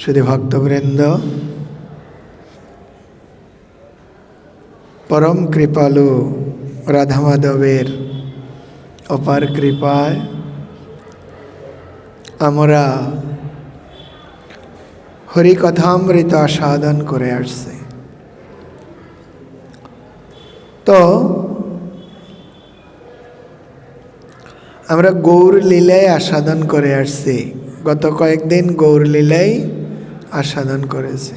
শুধু ভক্তবৃন্দ, পরম কৃপালু রাধা মাধবের অপার কৃপায় আমরা হরিকথামৃত আস্বাদন করে আসছি। তো আমরা গৌর লীলায় আস্বাদন করে আসছি। গত কয়েকদিন গৌর লীলায় আস্বাদন করেছি।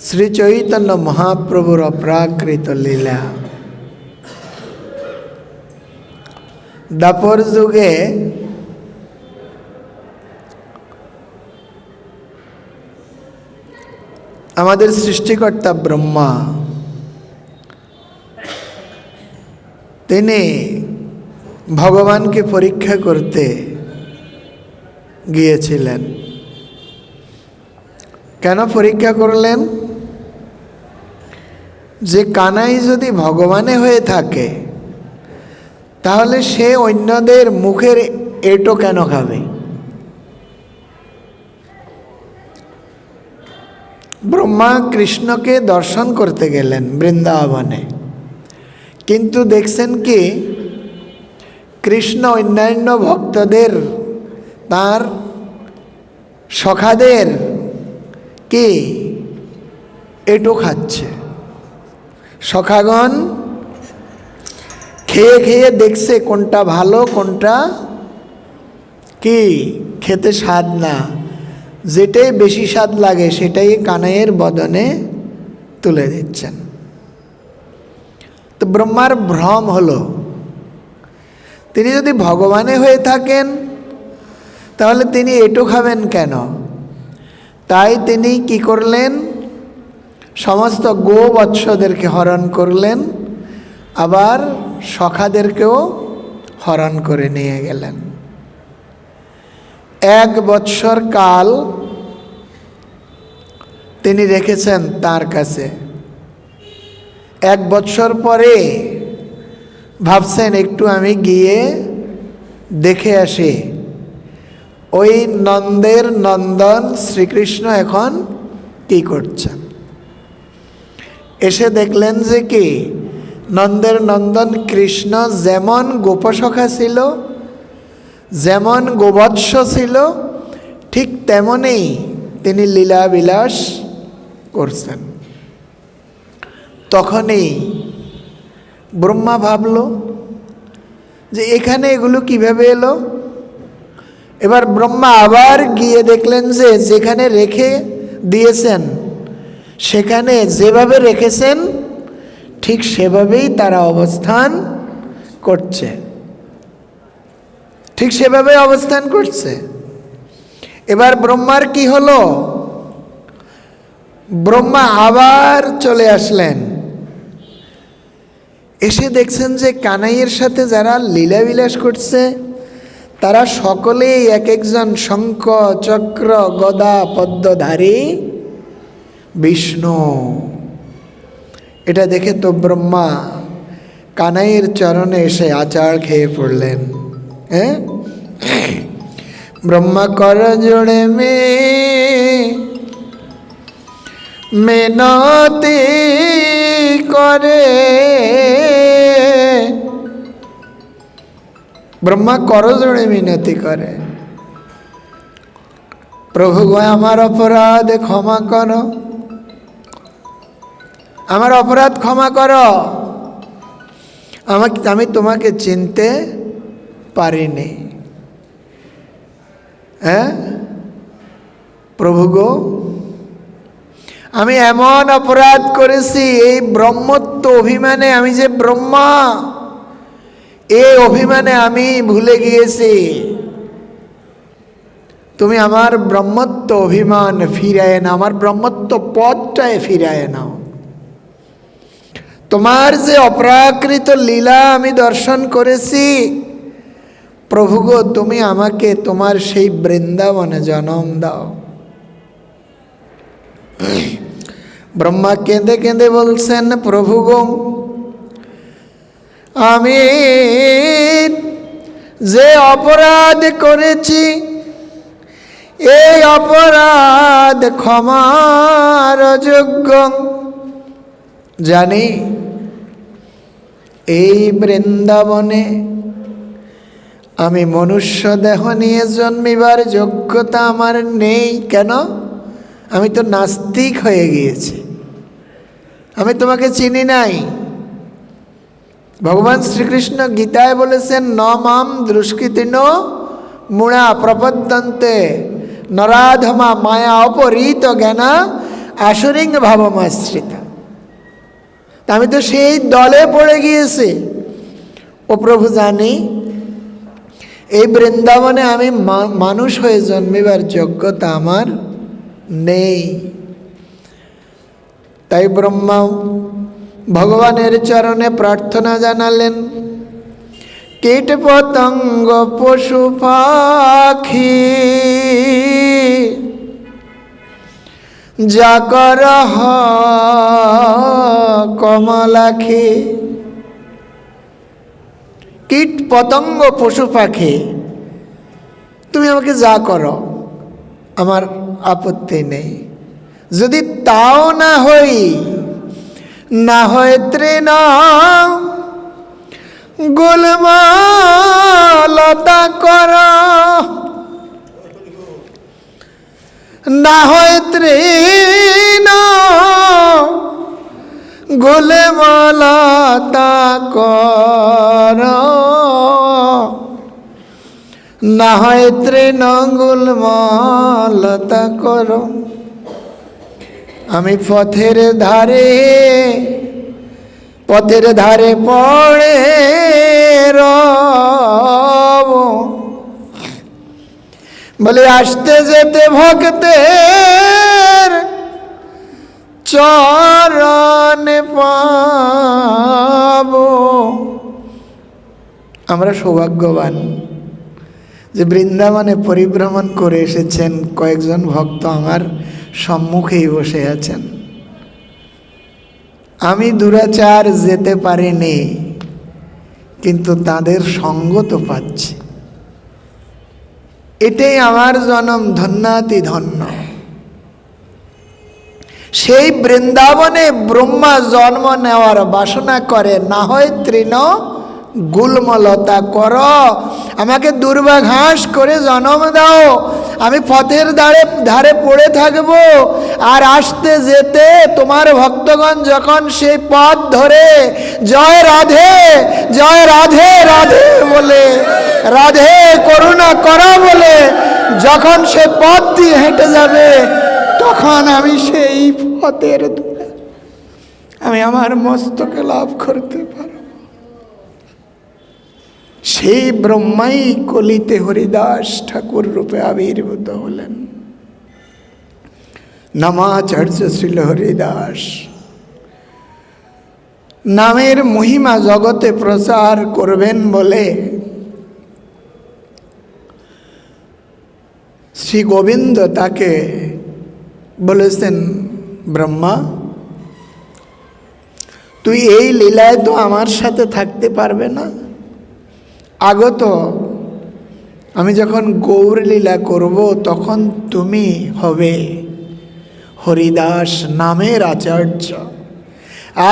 শ্রী চৈতন্য মহাপ্রভুর অপ্রাকৃত লীলা। দাপর যুগে আমাদের সৃষ্টিকর্তা ব্রহ্মা তিনি ভগবানকে পরীক্ষা করতে গিয়েছিলেন। কেন পরীক্ষা করলেন? যে কানাই যদি ভগবানে হয়ে থাকে তাহলে সে অন্যদের মুখের এঁটো কেন খাবে? ব্রহ্মা কৃষ্ণকে দর্শন করতে গেলেন বৃন্দাবনে, কিন্তু দেখছেন কি কৃষ্ণ অন্যান্য ভক্তদের, তার সখাদের কি এঁটো খাচ্ছে। সখাগণ খেয়ে খেয়ে দেখছে কোনটা ভালো কোনটা কি খেতে স্বাদ না, যেটাই বেশি স্বাদ লাগে সেটাই কানাইয়ের বদনে তুলে দিচ্ছেন। তো ব্রহ্মার ভ্রম হলো, তিনি যদি ভগবানে হয়ে থাকেন তাহলে তিনি এঁটো খাবেন কেন? তাই তিনি কি করলেন? সমস্ত গোবৎসদেরকে হরণ করলেন, আবার সখাদেরকেও হরণ করে নিয়ে গেলেন। 1 বৎসর কাল তিনি রেখেছেন তার কাছে। 1 বৎসর পরে ভাবছেন একটু আমি গিয়ে দেখে আসি ওই নন্দের নন্দন শ্রীকৃষ্ণ এখন কি করছেন। এসে দেখলেন যে কি নন্দের নন্দন কৃষ্ণ যেমন গোপসখা ছিল, যেমন গোবৎস ছিল, ঠিক তেমনই তিনি লীলা বিলাস করছেন। তখনই ব্রহ্মা ভাবল যে এখানে এগুলো কিভাবে এলো। এবার ব্রহ্মা আবার গিয়ে দেখলেন যে যেখানে রেখে দিয়েছেন সেখানে যেভাবে রেখেছেন ঠিক সেভাবেই তারা অবস্থান করছে, ঠিক সেভাবে অবস্থান করছে। এবার ব্রহ্মার কি হলো? ব্রহ্মা আবার চলে আসলেন, এসে দেখছেন যে কানাইয়ের সাথে যারা লীলাবিলাস করছে তারা সকলেই এক একজন শঙ্খ চক্র গদা পদ্মধারী বিষ্ণু। এটা দেখে তো ব্রহ্মা কানাইয়ের চরণে এসে আচার খেয়ে পড়লেন। হ্যাঁ, ব্রহ্মা কর জোড়ে মেনতি করে, ব্রহ্মা করজোড়ে মিনতি করে, প্রভু গো আমার অপরাধ ক্ষমা করো, আমার অপরাধ ক্ষমা করো, আমি তোমাকে চিনতে পারিনি। হ্যাঁ প্রভু গো, আমি এমন অপরাধ করেছি, এই ব্রহ্মত্ব অভিমানে, আমি যে ব্রহ্মা এই অভিমানে আমি ভুলে গিয়েছি। তুমি আমার ব্রহ্মত্ব অভিমান ফিরায় না, আমার ব্রহ্মত্ব পদটায় ফিরায় নাও। তোমার যে অপ্রাকৃত লীলা আমি দর্শন করেছি, প্রভু গো তুমি আমাকে তোমার সেই বৃন্দাবনে জন্ম দাও। ব্রহ্মা কেঁদে কেঁদে বলছেন, প্রভু গো আমি যে অপরাধ করেছি এই অপরাধ ক্ষমার যোগ্য। জানি এই বৃন্দাবনে আমি মনুষ্য দেহ নিয়ে জন্মিবার যোগ্যতা আমার নেই। কেন? আমি তো নাস্তিক হয়ে গিয়েছি, আমি তোমাকে চিনি নাই। ভগবান শ্রীকৃষ্ণ গীতায় বলেছেন, ন মাম দুষ্কৃতিন মূঢ়া প্রপদ্যন্তে নরাধমা মায়া অপহৃত জ্ঞানা আসুরিং ভাবমাশ্রিতা। আমি তো সেই দলে পড়ে গিয়েছি। ও প্রভু, জানি এই বৃন্দাবনে আমি মানুষ হয়ে জন্মিবার যোগ্যতা আমার নেই। তাই ব্রহ্মা ভগবানের চরণে প্রার্থনা জানালেন, কীট পতঙ্গ পশু পাখি যা কর কমলাখি। কীট পতঙ্গ পশু পাখি তুমি আমাকে যা করো আমার আপত্তি নেই। যদি তাও না হয় তৃণ গুল্মলতা কর, না হয় তৃণ গুল্মলতা কর, না হয় তৃণ গুল্মলতা কর। আমি পথের ধারে পড়ে রব। বলে আসতে যেতে ভক্তের চরণে পাব। আমরা সৌভাগ্যবান যে বৃন্দাবনে পরিভ্রমণ করে এসেছেন। কয়েকজন ভক্ত আমার সম্মুখেই বসে আছেন। আমি দুরাচার যেতে পারিনি, কিন্তু তাদের সঙ্গ তো পাচ্ছি। এটাই আমার জনম ধন্যাতি ধন্য। সেই বৃন্দাবনে ব্রহ্মা জন্ম নেওয়ার বাসনা করে, না হয় তৃণ গুল্মলতা কর, আমাকে দুর্বা ঘাস করে জন্ম দাও। আমি পথের ধারে পড়ে থাকব, আর আসতে যেতে তোমার ভক্তগণ যখন সেই পথ ধরে জয় রাধে রাধে বলে, রাধে করুণা করা বলে যখন সে পথ দিয়ে হেঁটে যাবে, তখন আমি সেই পথের আমি আমার মস্তকে লাভ করতে পারব। সেই ব্রহ্মাই কলিতে হরিদাস ঠাকুর রূপে আবির্ভূত হলেন। নামাচার্য শ্রীল হরিদাস নামের মহিমা জগতে প্রচার করবেন বলে শ্রী গোবিন্দ তাকে বলেছেন, ব্রহ্মা তুই এই লীলায় তো আমার সাথে থাকতে পারবে না, আগত আমি যখন গৌর লীলা করব তখন তুমি হবে হরিদাস নামের আচার্য।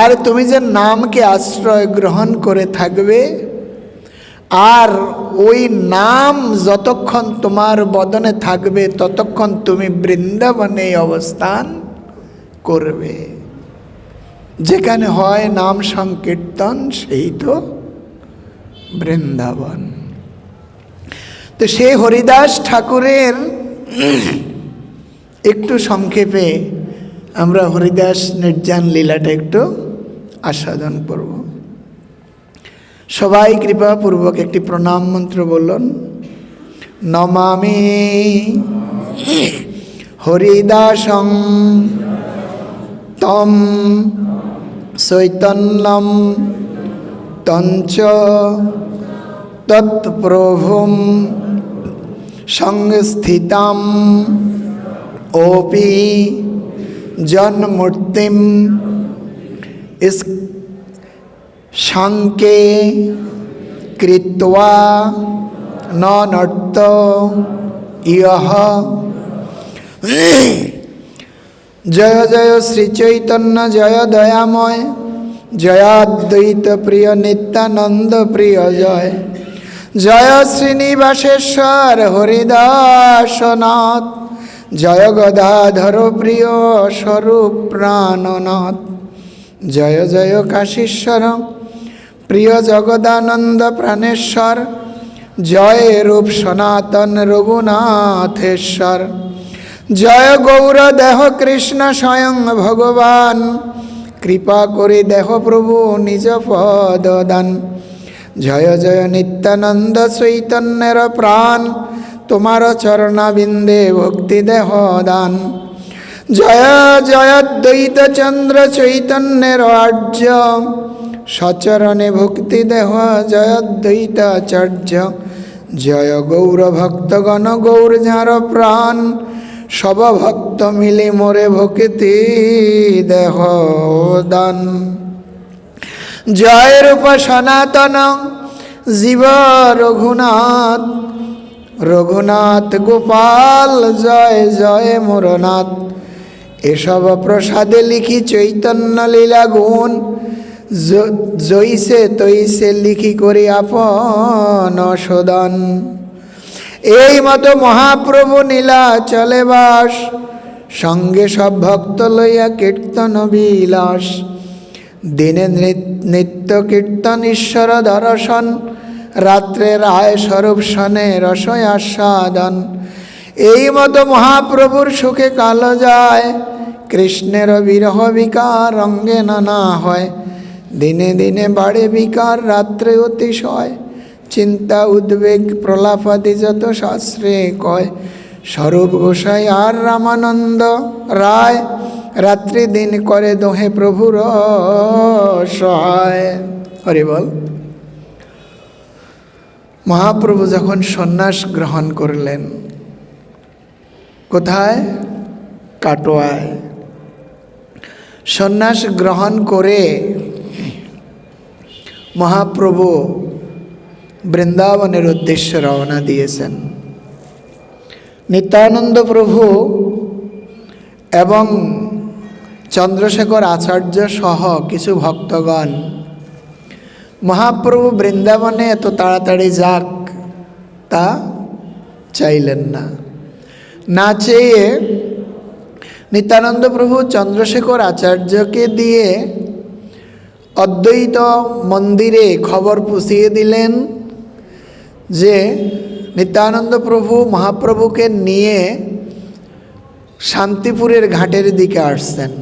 আর তুমি যে নামকে আশ্রয় গ্রহণ করে থাকবে, আর ওই নাম যতক্ষণ তোমার বদনে থাকবে ততক্ষণ তুমি বৃন্দাবনে অবস্থান করবে। যেখানে হয় নাম সংকীর্তন সেই তো বৃন্দাবন। তো সেই হরিদাস ঠাকুরের একটু সংক্ষেপে আমরা হরিদাস নির্জান লীলাটা একটু আস্বাদন করব। সবাই কৃপাপূর্বক একটি প্রণাম মন্ত্র বলুন। নমামি হরিদাসং তম চৈতন্যম তঞ্চ তৎপ্রভুম সংস্থিতাম ওপি জন্মূর্তিম শঙ্কে কৃত্বা নর্ত ইয়ঃ জয় জয় শ্রী চৈতন্য জয় দয়াময়, জয়াদ্বৈত প্রিয় নিত্যানন্দ প্রিয় জয়। জয় শ্রীনিবাসেশ্বর হরিদাসনাথ, জয় গদাধর প্রিয় স্বরূপ প্রাণনাথ। জয় জয় কাশীশ্বর প্রিয় জগদানন্দ প্রাণেশ্বর, জয় রূপ সনাতন রঘুনাথেশ্বর। জয় গৌর দেহ কৃষ্ণ স্বয়ং ভগবান, কৃপা করে দেহ প্রভু নিজ পদ দান। জয় জয় নিত্যানন্দ চৈতন্যের প্রাণ, তোমার চরণাবিন্দে ভক্তি দেহ দান। জয় জয় দ্বৈত চন্দ্র চৈতন্যের আর্য, সচরণে ভক্তি দেহ জয় দ্বৈতাচার্য। জয় গৌর ভক্তগণ গৌর যাঁর প্রাণ, সব ভক্ত মিলে মোরে ভক্তি দেহ দান। জয় রূপ সনাতন জীব রঘুনাথ, রঘুনাথ গোপাল জয় জয় মোরনাথ। এসব প্রসাদে লিখি চৈতন্য লীলা গুণ, জৈসে তৈসে লিখি করি আপন সদন। এই মতো মহাপ্রভু নীলা চলে বাস, সঙ্গে সব ভক্ত লইয়া কীর্তন বিলাস। দিনে নিত্য কীর্তন ঈশ্বর দর্শন, রাত্রে রায় স্বরূপ শনে রসয় আস্বাদন। এই মতো মহাপ্রভুর সুখে কাল যায়, কৃষ্ণের বিরহ বিকার অঙ্গে নানা হয়। দিনে দিনে বাড়ে বিকার রাত্রে অতিশয়, চিন্তা উদ্বেগ প্রলাপাদি যত শাস্ত্রে কয়। স্বরূপ গোসাই আর রামানন্দ রায়, রাত্রি দিন করে দোহে প্রভুর সহায়। হরি বল। মহাপ্রভু যখন সন্ন্যাস গ্রহণ করলেন, কোথায়? কাটোয়ায়। সন্ন্যাস গ্রহণ করে মহাপ্রভু বৃন্দাবনের উদ্দেশ্যে রওনা দিয়েছেন। নিত্যানন্দ প্রভু এবং চন্দ্রশেখর আচার্য সহ কিছু ভক্তগণ মহাপ্রভু বৃন্দাবনে এত তাড়াতাড়ি যাক তা চাইলেন না। না চেয়ে নিত্যানন্দ প্রভু চন্দ্রশেখর আচার্যকে দিয়ে অদ্বৈত মন্দিরে খবর পৌঁছিয়ে দিলেন যে নিত্যানন্দ প্রভু মহাপ্রভুকে নিয়ে শান্তিপুরের ঘাটের দিকে আসছেন।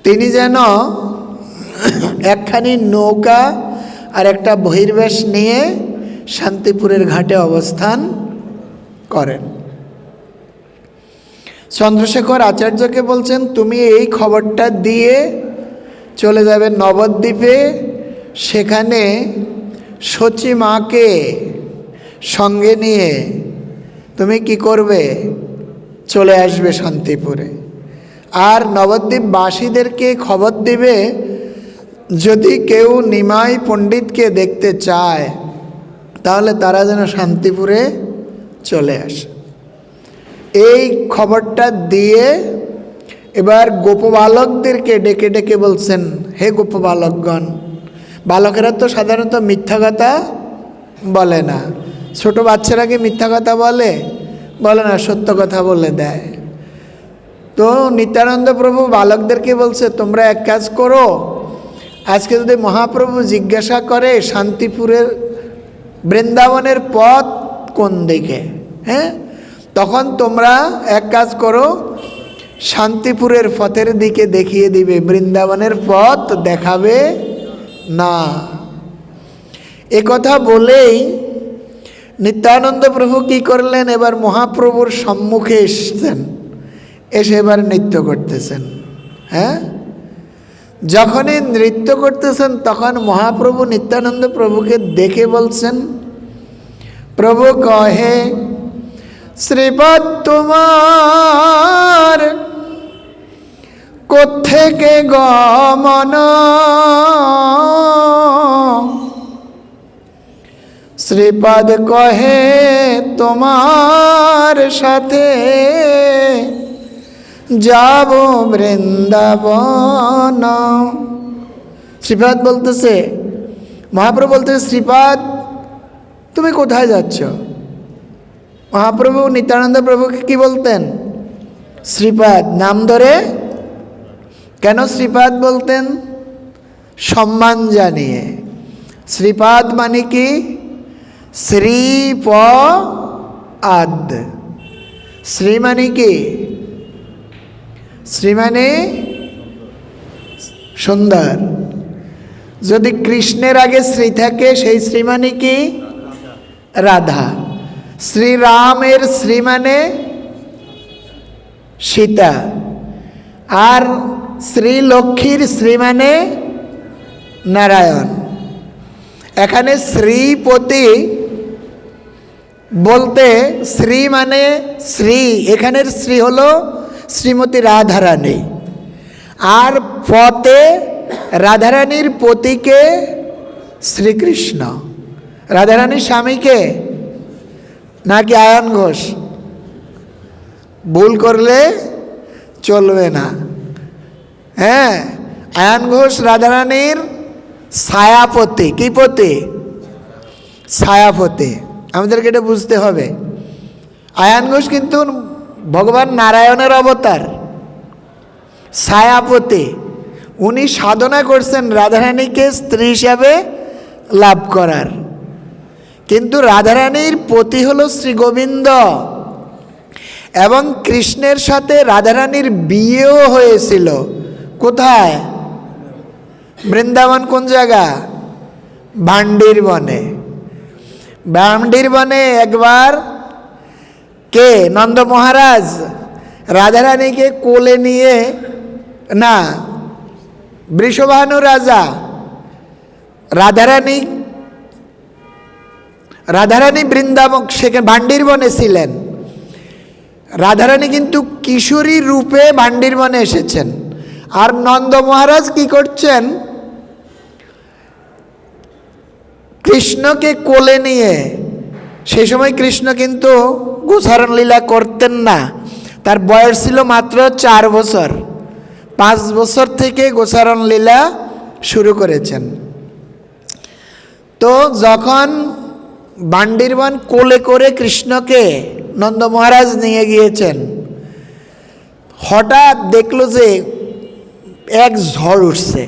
তিনি যেন একখানি নৌকা আর একটা বহির্বেশ নিয়ে শান্তিপুরের ঘাটে অবস্থান করেন। চন্দ্রশেখর আচার্যকে বলছেন, তুমি এই খবরটা দিয়ে চলে যাবে নবদ্বীপে, সেখানে সচী মাকে সঙ্গে নিয়ে তুমি কি করবে? চলে আসবে শান্তিপুরে। আর নবদ্বীপবাসীদেরকে খবর দিবে, যদি কেউ নিমাই পণ্ডিতকে দেখতে চায় তাহলে তারা যেন শান্তিপুরে চলে আসে। এই খবরটা দিয়ে এবার গোপবালকদেরকে ডেকে ডেকে বলছেন, হে গোপবালকগণ, বালকেরা তো সাধারণত মিথ্যা কথা বলে না। ছোট বাচ্চারা কি মিথ্যা কথা বলে? বলে না, সত্য কথা বলে দেয়। তো নিত্যানন্দ প্রভু বালকদেরকে বলছে, তোমরা এক কাজ করো, আজকে যদি মহাপ্রভু জিজ্ঞাসা করে শান্তিপুরের বৃন্দাবনের পথ কোন দিকে, হ্যাঁ, তখন তোমরা এক কাজ করো, শান্তিপুরের পথের দিকে দেখিয়ে দিবে, বৃন্দাবনের পথ দেখাবে না। এ কথা বলেই নিত্যানন্দ প্রভু কি করলেন, এবার মহাপ্রভুর সম্মুখে এসছেন, এসে এবার নৃত্য করতেছেন। হ্যাঁ, যখনই নৃত্য করতেছেন তখন মহাপ্রভু নিত্যানন্দ প্রভুকে দেখে বলছেন, প্রভু কহে, শ্রীপদ তোমার কোত্থেকে গমন, শ্রীপাদ কহে তোমার সাথে যাব বৃন্দাবন। শ্রীপাদ বলতেছে, মহাপ্রভু বলতেছে, শ্রীপাদ তুমি কোথায় যাচ্ছ? মহাপ্রভু নিত্যানন্দ প্রভুকে কি বলতেন? শ্রীপাদ নাম ধরে। কেন শ্রীপাদ বলতেন? সম্মান জানিয়ে। শ্রীপাদ মানে কি? শ্রীপদ। শ্রী মানে কি? শ্রী মানে সুন্দর। যদি কৃষ্ণের আগে শ্রী থাকে সেই শ্রী মানে কি? রাধা। শ্রীরামের শ্রী মানে সীতা। আর শ্রীলক্ষ্মীর শ্রী মানে নারায়ণ। এখানে শ্রীপতি বলতে শ্রী মানে শ্রী, এখানের শ্রী হলো শ্রীমতী রাধারানী। আর পতে রাধারানীর পতিকে শ্রীকৃষ্ণ। রাধারানীর স্বামীকে নাকি আয়ন ঘোষ? ভুল করলে চলবে না। হ্যাঁ, আয়ন ঘোষ রাধারানীর ছায়াপতি। কি পতি? ছায়াপতি। আমাদেরকে এটা বুঝতে হবে। আয়ন ঘোষ কিন্তু ভগবান নারায়ণের অবতার। ছায়াপতি, উনি সাধনা করছেন রাধারানীকে স্ত্রী হিসাবে লাভ করার। কিন্তু রাধারানীর পতি হল শ্রী গোবিন্দ। এবং কৃষ্ণের সাথে রাধারানীর বিয়েও হয়েছিল। কোথায়? বৃন্দাবন। কোন জায়গা? ভান্ডির বনে। ভান্ডির বনে একবার কে? নন্দ মহারাজ রাধারানীকে কোলে নিয়ে, না, বৃষভানু রাজা রাধারানী বৃন্দাবন, সেখানে ভান্ডির বনে ছিলেন। রাধারানী কিন্তু কিশোরী রূপে ভান্ডির বনে এসেছেন। আর নন্দ মহারাজ কি করছেন? কৃষ্ণকে কোলে নিয়ে। সেই সময় কৃষ্ণ কিন্তু গোচারণ লীলা করতেন না। তার বয়স ছিল মাত্র 4 বছর। 5 বছর থেকে গোচারণ লীলা শুরু করেছেন। তো যখন ভান্ডিরবন কোলে করে কৃষ্ণকে নন্দ মহারাজ নিয়ে গিয়েছেন, হঠাৎ দেখলো যে এক ঝড় উঠছে।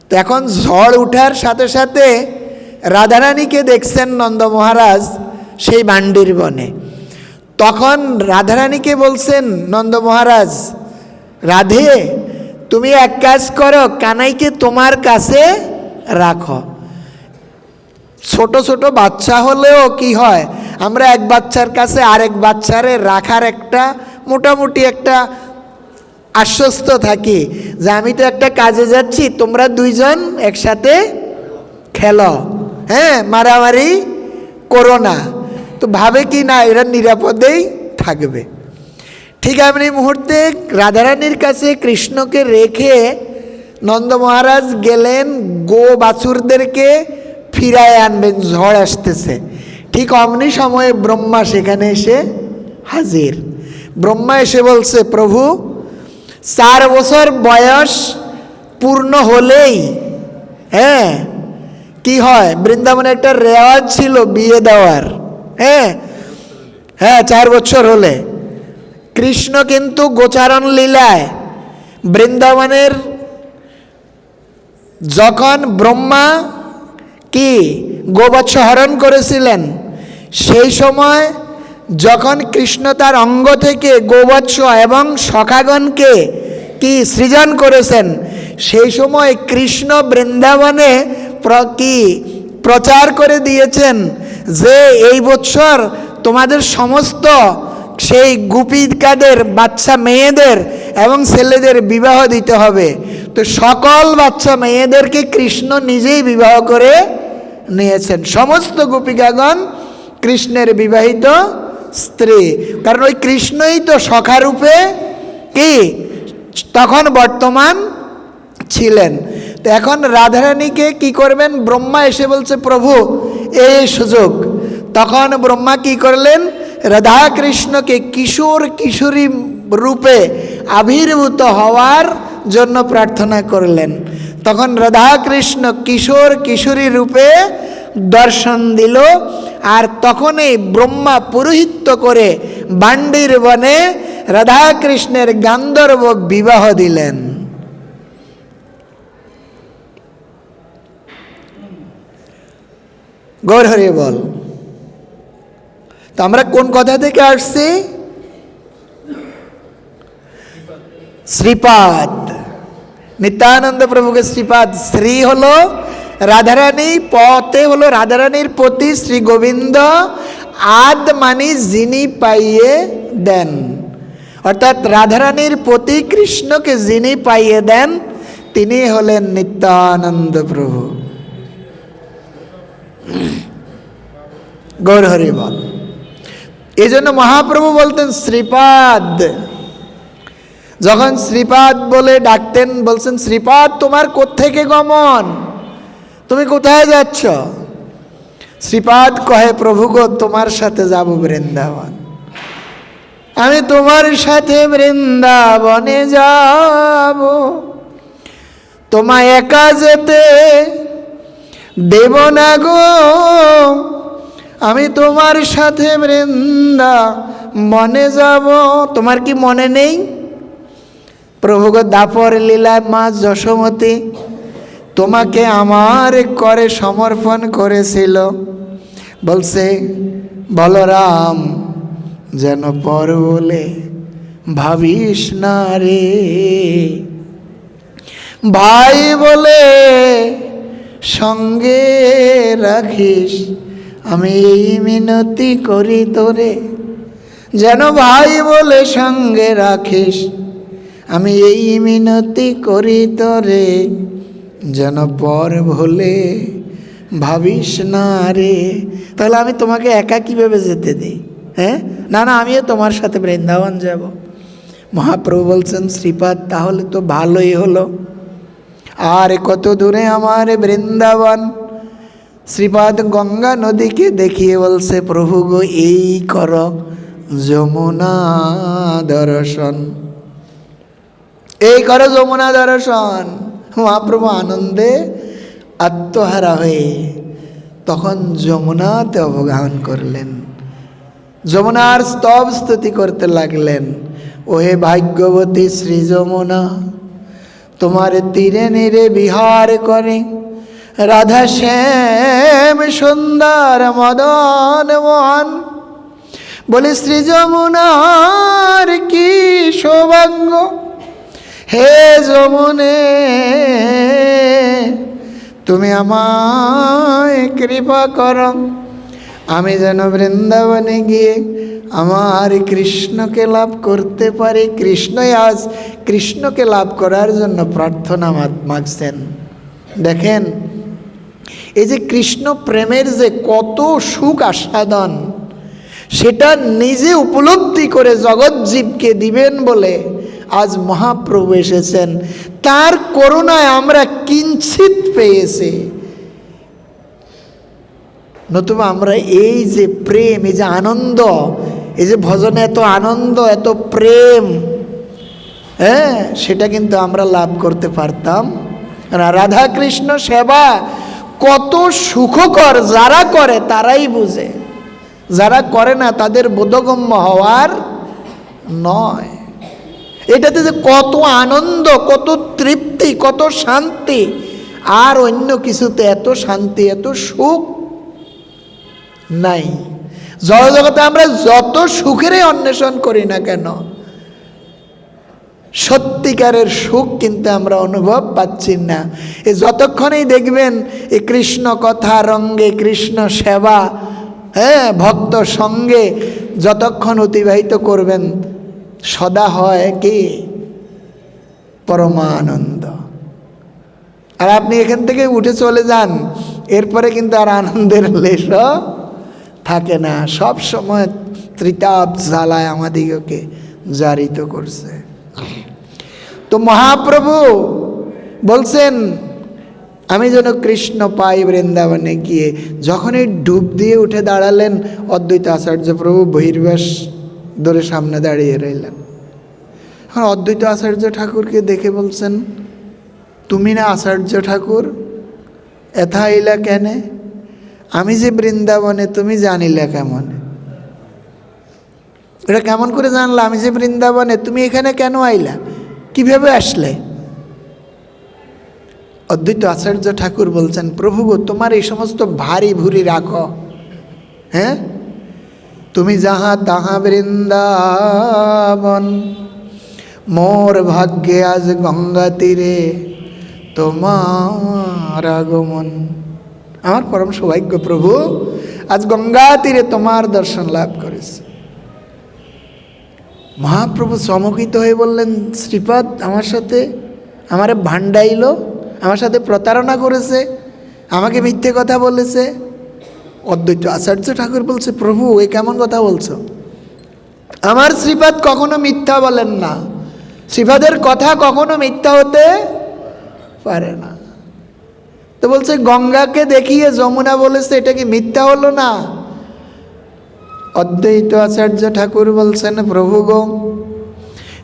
তো এখন ঝড় উঠার সাথে সাথে রাধারানীকে দেখছেন নন্দ মহারাজ সেই ভান্ডির বনে। তখন রাধারানীকে বলছেন নন্দ মহারাজ, রাধে তুমি এক কাজ করো, কানাইকে তোমার কাছে রাখো। ছোট ছোট বাচ্চা হলেও কি হয়, আমরা এক বাচ্চার কাছে আরেক বাচ্চারে রাখার একটা মোটামুটি একটা আশ্বস্ত থাকি যে আমি তো একটা কাজে যাচ্ছি, তোমরা দুইজন একসাথে খেলো, হ্যাঁ, মারামারি করো না। তো ভাবে কি না এরা নিরাপদেই থাকবে। ঠিক এমনি মুহূর্তে রাধারানীর কাছে কৃষ্ণকে রেখে নন্দ মহারাজ গেলেন গো বাছুরদেরকে ফিরায় আনবেন, ঝড় আসতেছে। ঠিক অমনি সময়ে ব্রহ্মা সেখানে এসে হাজির। ব্রহ্মা এসে বলছে, প্রভু 4 বছর বয়স পূর্ণ হলেই, হ্যাঁ, কি হয়, বৃন্দাবনে একটা রেওয়াজ ছিল বিয়ে দেওয়ার। হ্যাঁ হ্যাঁ 4 বছর হলে কৃষ্ণ কিন্তু গোচারণ লীলায় বৃন্দাবনের, যখন ব্রহ্মা কি গোবৎস হরণ করেছিলেন, সেই সময় যখন কৃষ্ণ তার অঙ্গ থেকে গোবৎস এবং সখাগণকে কি সৃজন করেছেন, সেই সময় কৃষ্ণ বৃন্দাবনে কি প্রচার করে দিয়েছেন যে এই বৎসর তোমাদের সমস্ত সেই গোপিকাদের বাচ্চা মেয়েদের এবং ছেলেদের বিবাহ দিতে হবে। তো সকল বাচ্চা মেয়েদেরকে কৃষ্ণ নিজেই বিবাহ করে নিয়েছেন। সমস্ত গোপিকাগণ কৃষ্ণের বিবাহিত স্ত্রী, কারণ ওই কৃষ্ণই তো সখারূপে কি তখন বর্তমান ছিলেন। তো এখন রাধারানীকে কি করবেন? ব্রহ্মা এসে বলছে, প্রভু এই সুযোগ। তখন ব্রহ্মা কি করলেন, রাধা কৃষ্ণকে কিশোর কিশোরী রূপে আবির্ভূত হওয়ার জন্য প্রার্থনা করলেন। তখন রাধা কৃষ্ণ কিশোর কিশোরী রূপে দর্শন দিল। আর তখনই ব্রহ্মা পুরোহিত্য করে বান্ডির বনে রাধা কৃষ্ণের গান্ধর্ব বিবাহ দিলেন। গৌর হরি বল। তো আমরা কোন কথা থেকে আসছি? শ্রীপাদ, নিত্যানন্দ প্রভুকে শ্রীপাদ। শ্রী হলো রাধারানী, পতে হলো রাধারানীর পতি শ্রী গোবিন্দ, আদ মানি যিনি পাইয়ে দেন, অর্থাৎ রাধারানীর পতি কৃষ্ণকে যিনি পাইয়ে দেন তিনি হলেন নিত্যানন্দ প্রভু। গৌর হরি বল। এই জন্য মহাপ্রভু বলতেন শ্রীপাদ। যখন শ্রীপাদ বলে ডাকতেন, বলছেন শ্রীপাদ তোমার কোত্থেকে গমন, তুমি কোথায় যাচ্ছ? শ্রীপাদ কহে প্রভু গো তোমার সাথে যাব বৃন্দাবন, আমি তোমার সাথে বৃন্দাবনে যাব, তোমায় একা যেতে দেব না গো, আমি তোমার সাথে বৃন্দাবনে যাব। তোমার কি মনে নেই প্রভুগ দাপর লীলায় মা যশোমতী তোমাকে আমার করে সমর্পণ করেছিল? বলছে বলরাম যেন পর বলে ভাবিস না রে, ভাই বলে সঙ্গে রাখিস, আমি এই মিনতি করি তোরে, যেন ভাই বলে সঙ্গে রাখিস, আমি এই মিনতি করি তোরে, যেন পর ভুলে ভাবিস না রে। তাহলে আমি তোমাকে একা কীভাবে যেতে দিই? হ্যাঁ, না না, আমিও তোমার সাথে বৃন্দাবন যাব। মহাপ্রভু বলছেন শ্রীপাদ তাহলে তো ভালোই হলো, আর কত দূরে আমার বৃন্দাবন। শ্রীপাদ গঙ্গা নদীকে দেখিয়ে বলছে প্রভু গো এই কর যমুনা দর্শন, এই করো যমুনা দর্শন। মহাপ্রভু আনন্দে আত্মহারা হয়ে তখন যমুনাতে অবগাহন করলেন, যমুনার স্তব স্তুতি করতে লাগলেন। ওহে ভাগ্যবতী শ্রী যমুনা, তোমার তীরে নীরে বিহার করে রাধা শ্যাম সুন্দর মদন মোহন। বলি শ্রী যমুনার কি সৌভাগ্য, হে যমুনে তুমি আমায় কৃপা করো, আমি যেন বৃন্দাবনে গিয়ে আমার কৃষ্ণকে লাভ করতে পারি। কৃষ্ণই আজ কৃষ্ণকে লাভ করার জন্য প্রার্থনা মাগছেন। দেখেন এই যে কৃষ্ণ প্রেমের যে কত সুখ আস্বাদন, সেটা নিজে উপলব্ধি করে জগৎজীবকে দিবেন বলে আজ মহাপ্রভু এসেছেন। তার করুণায় আমরা কিঞ্চিত পেয়েছি, নতুবা আমরা এই যে প্রেম, এই যে আনন্দ, এই যে ভজনে এত আনন্দ এত প্রেম, হ্যাঁ, সেটা কিন্তু আমরা লাভ করতে পারতাম না। রাধা কৃষ্ণ সেবা কত সুখকর, যারা করে তারাই বুঝে, যারা করে না তাদের বোধগম্য হওয়ার নয়। এটাতে যে কত আনন্দ, কত তৃপ্তি, কত শান্তি, আর অন্য কিছুতে এত শান্তি এত সুখ নাই। জগতে আমরা যত সুখেরই অন্বেষণ করি না কেন, সত্যিকারের সুখ কিন্তু আমরা অনুভব পাচ্ছি না। এই যতক্ষণই দেখবেন এই কৃষ্ণ কথা রঙ্গে, কৃষ্ণ সেবা, হ্যাঁ, ভক্ত সঙ্গে যতক্ষণ অতিবাহিত করবেন, সদা হয় কি পরমানন্দ। আর আপনি এখান থেকে উঠে চলে যান, এরপরে কিন্তু আর আনন্দের লেশও থাকে না। সব সময় ত্রিতাপ জ্বালায় আমাদিগকে জারিত করছে। তো মহাপ্রভু বলছেন আমি যেন কৃষ্ণ পাই বৃন্দাবনে গিয়ে। যখনই ডুব দিয়ে উঠে দাঁড়ালেন, অদ্বৈত আচার্য প্রভু বহির্বাস ধরে সামনে দাঁড়িয়ে রইলেন। এখন অদ্বৈত আচার্য ঠাকুরকে দেখে বলছেন, তুমি না আচার্য ঠাকুর, এথা আইলা কেনে? আমি যে বৃন্দাবনে, তুমি জানিলা কেমন? এটা কেমন করে জানলা আমি যে বৃন্দাবনে? তুমি এখানে কেন আইলা? কিভাবে আসলে? অদ্বৈত আচার্য ঠাকুর বলছেন, প্রভু গো, তোমার এই সমস্ত ভারী ভুরি রাখো। হ্যাঁ, তুমি যাহা তাহা বৃন্দাবন, মোর ভাগ্যে আজ গঙ্গা তীরে তোমার আগমন। আমার পরম সৌভাগ্য প্রভু, আজ গঙ্গা তীরে তোমার দর্শন লাভ করেছে। মহাপ্রভু চমকিত হয়ে বললেন, শ্রীপাদ আমার সাথে আমারে ভান্ডাইল, আমার সাথে প্রতারণা করেছে, আমাকে মিথ্যে কথা বলেছে। অদ্বৈত আচার্য ঠাকুর বলছে, প্রভু এ কেমন কথা বলছো? আমার শ্রীপাদ কখনো মিথ্যা বলেন না, শ্রীপাদের কথা কখনো মিথ্যা হতে পারে না। তো বলছে, গঙ্গাকে দেখিয়ে যমুনা বলেছে, এটা কি মিথ্যা হলো না? অদ্বৈত আচার্য ঠাকুর বলছেন, প্রভু গো,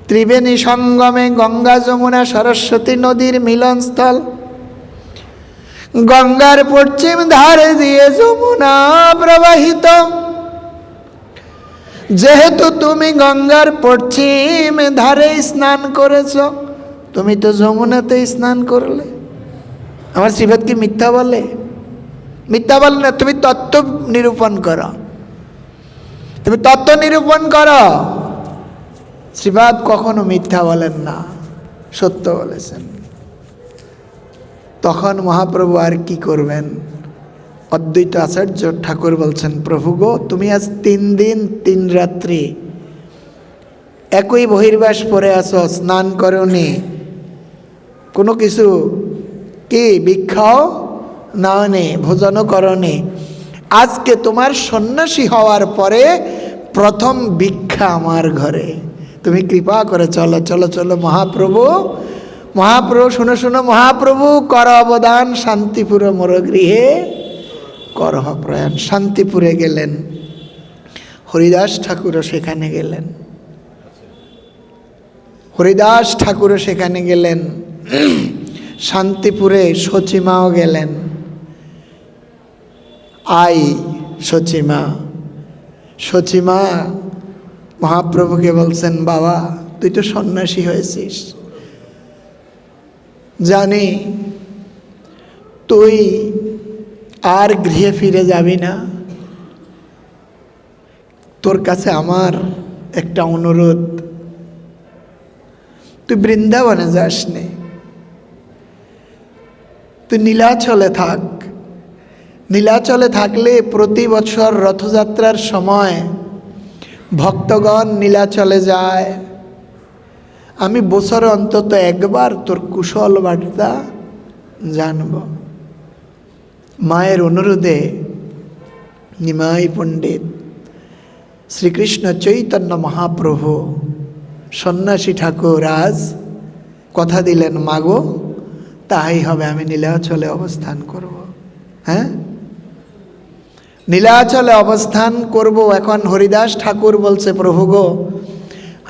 ত্রিবেণী সঙ্গমে গঙ্গা যমুনা সরস্বতী নদীর মিলনস্থল, গঙ্গার পশ্চিম ধারে দিয়ে যমুনা প্রবাহিত। যেহেতু তুমি গঙ্গার পশ্চিম ধারে স্নান করেছ, তুমি তো যমুনাতে স্নান করলে। আমার শ্রীপাদ কি মিথ্যা বলে? মিথ্যা বলে না, তুমি তত্ত্ব নিরূপণ করো, তুমি তত্ত্ব নিরূপণ করো। শ্রীপাদ কখনো মিথ্যা বলেন না, সত্য বলেছেন। তখন মহাপ্রভু আর কি করবেন? অদ্বৈত আচার্য ঠাকুর বলছেন, প্রভু গো, তুমি আজ 3 দিন 3 রাত্রি একই বহির্বাস পরে আসো, স্নান করনি, কোনো কিছু কি ভিক্ষাও নাওনি, ভোজনও করনি। আজকে তোমার সন্ন্যাসী হওয়ার পরে প্রথম ভিক্ষা আমার ঘরে, তুমি কৃপা করে চলো চলো চলো। মহাপ্রভু, মহাপ্রভু শুনো শুনো, মহাপ্রভু কর অবদান, শান্তিপুর মোর গৃহে করহ প্রয়াণ। শান্তিপুরে গেলেন, হরিদাস ঠাকুরও সেখানে গেলেন, হরিদাস ঠাকুরও সেখানে গেলেন। শান্তিপুরে সচিমাও গেলেন। আই সচিমা, সচিমা মহাপ্রভুকে বলছেন, বাবা তুই তো সন্ন্যাসী হয়েছিস, জানি তুই আর গৃহে ফিরে যাবি না, তোর কাছে আমার একটা অনুরোধ, তুই বৃন্দাবনে যাস নে, তুই নীলাচলে থাক। নীলাচলে থাকলে প্রতি বছর রথযাত্রার সময় ভক্তগণ নীলাচলে যায়। আমি বছরে অন্তত একবার তোর কুশল বার্তা জানব। মায়ের অনুরোধে নিমাই পণ্ডিত শ্রীকৃষ্ণ চৈতন্য মহাপ্রভু সন্ন্যাসী ঠাকুর আজ কথা দিলেন, মাগো তাই হবে, আমি নীলাচলে অবস্থান করব। হ্যাঁ, নীলাচলে অবস্থান করব। এখন হরিদাস ঠাকুর বলছে, প্রভু গো,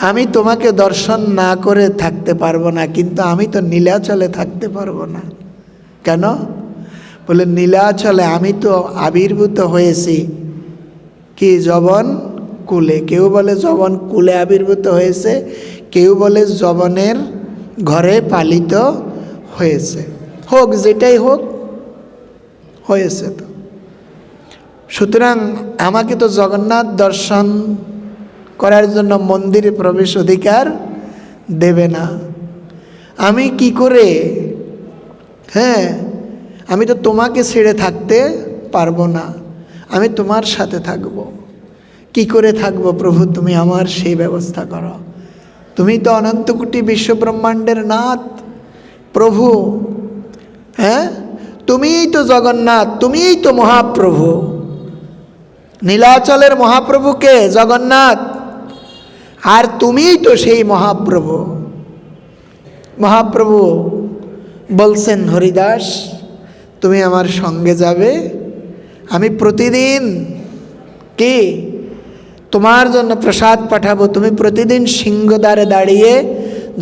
আমি তোমাকে দর্শন না করে থাকতে পারবো না, কিন্তু আমি তো নীলাচলে থাকতে পারবো না। কেন? বলে, নীলাচলে আমি তো আবির্ভূত হয়েছি কি যবন কুলে। কেউ বলে যবন কুলে আবির্ভূত হয়েছে, কেউ বলে যবনের ঘরে পালিত হয়েছে। হোক, যেটাই হোক, হয়েছে তো। সুতরাং আমাকে তো জগন্নাথ দর্শন করার জন্য মন্দিরে প্রবেশ অধিকার দেবে না। আমি কি করে, হ্যাঁ, আমি তো তোমাকে ছেড়ে থাকতে পারবো না, আমি তোমার সাথে থাকব। কি করে থাকবো প্রভু, তুমি আমার সেই ব্যবস্থা করো। তুমি তো অনন্ত কোটি বিশ্বব্রহ্মাণ্ডের নাথ প্রভু, হ্যাঁ, তুমিই তো জগন্নাথ, তুমিই তো মহাপ্রভু। নীলাচলের মহাপ্রভুকে জগন্নাথ, আর তুমিই তো সেই মহাপ্রভু। মহাপ্রভু বলছেন, হরিদাস তুমি আমার সঙ্গে যাবে, আমি প্রতিদিন কি তোমার জন্য প্রসাদ পাঠাবো, তুমি প্রতিদিন সিংহদ্বারে দাঁড়িয়ে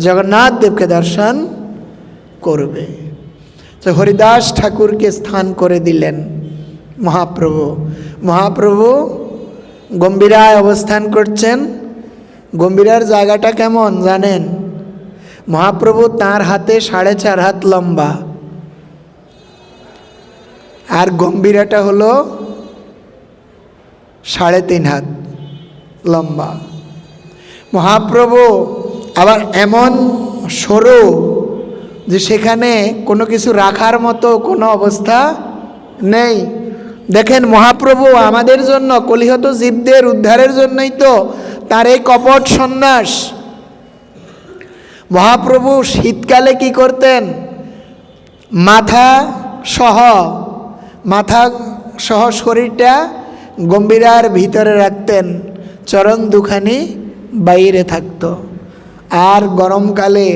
জগন্নাথ দেবকে দর্শন করবে। তো হরিদাস ঠাকুরকে স্থান করে দিলেন মহাপ্রভু। মহাপ্রভু গম্ভীরায় অবস্থান করছেন। গম্ভীরার জায়গাটা কেমন জানেন? মহাপ্রভু তাঁর হাতে 4.5 হাত লম্বা, আর গম্ভীরাটা হলো 3.5 হাত লম্বা। মহাপ্রভু আবার এমন সরু যে সেখানে কোনো কিছু রাখার মতো কোনো অবস্থা নেই। দেখেন মহাপ্রভু আমাদের জন্য, কলিহত জীবদের উদ্ধারের জন্যই তো তার এই কপট সন্ন্যাস। মহাপ্রভু শীতকালে কি করতেন? মাথা সহ শরীরটা গম্ভীরার ভিতরে রাখতেন, চরণ দুখানি বাইরে থাকতো। আর গরমকালে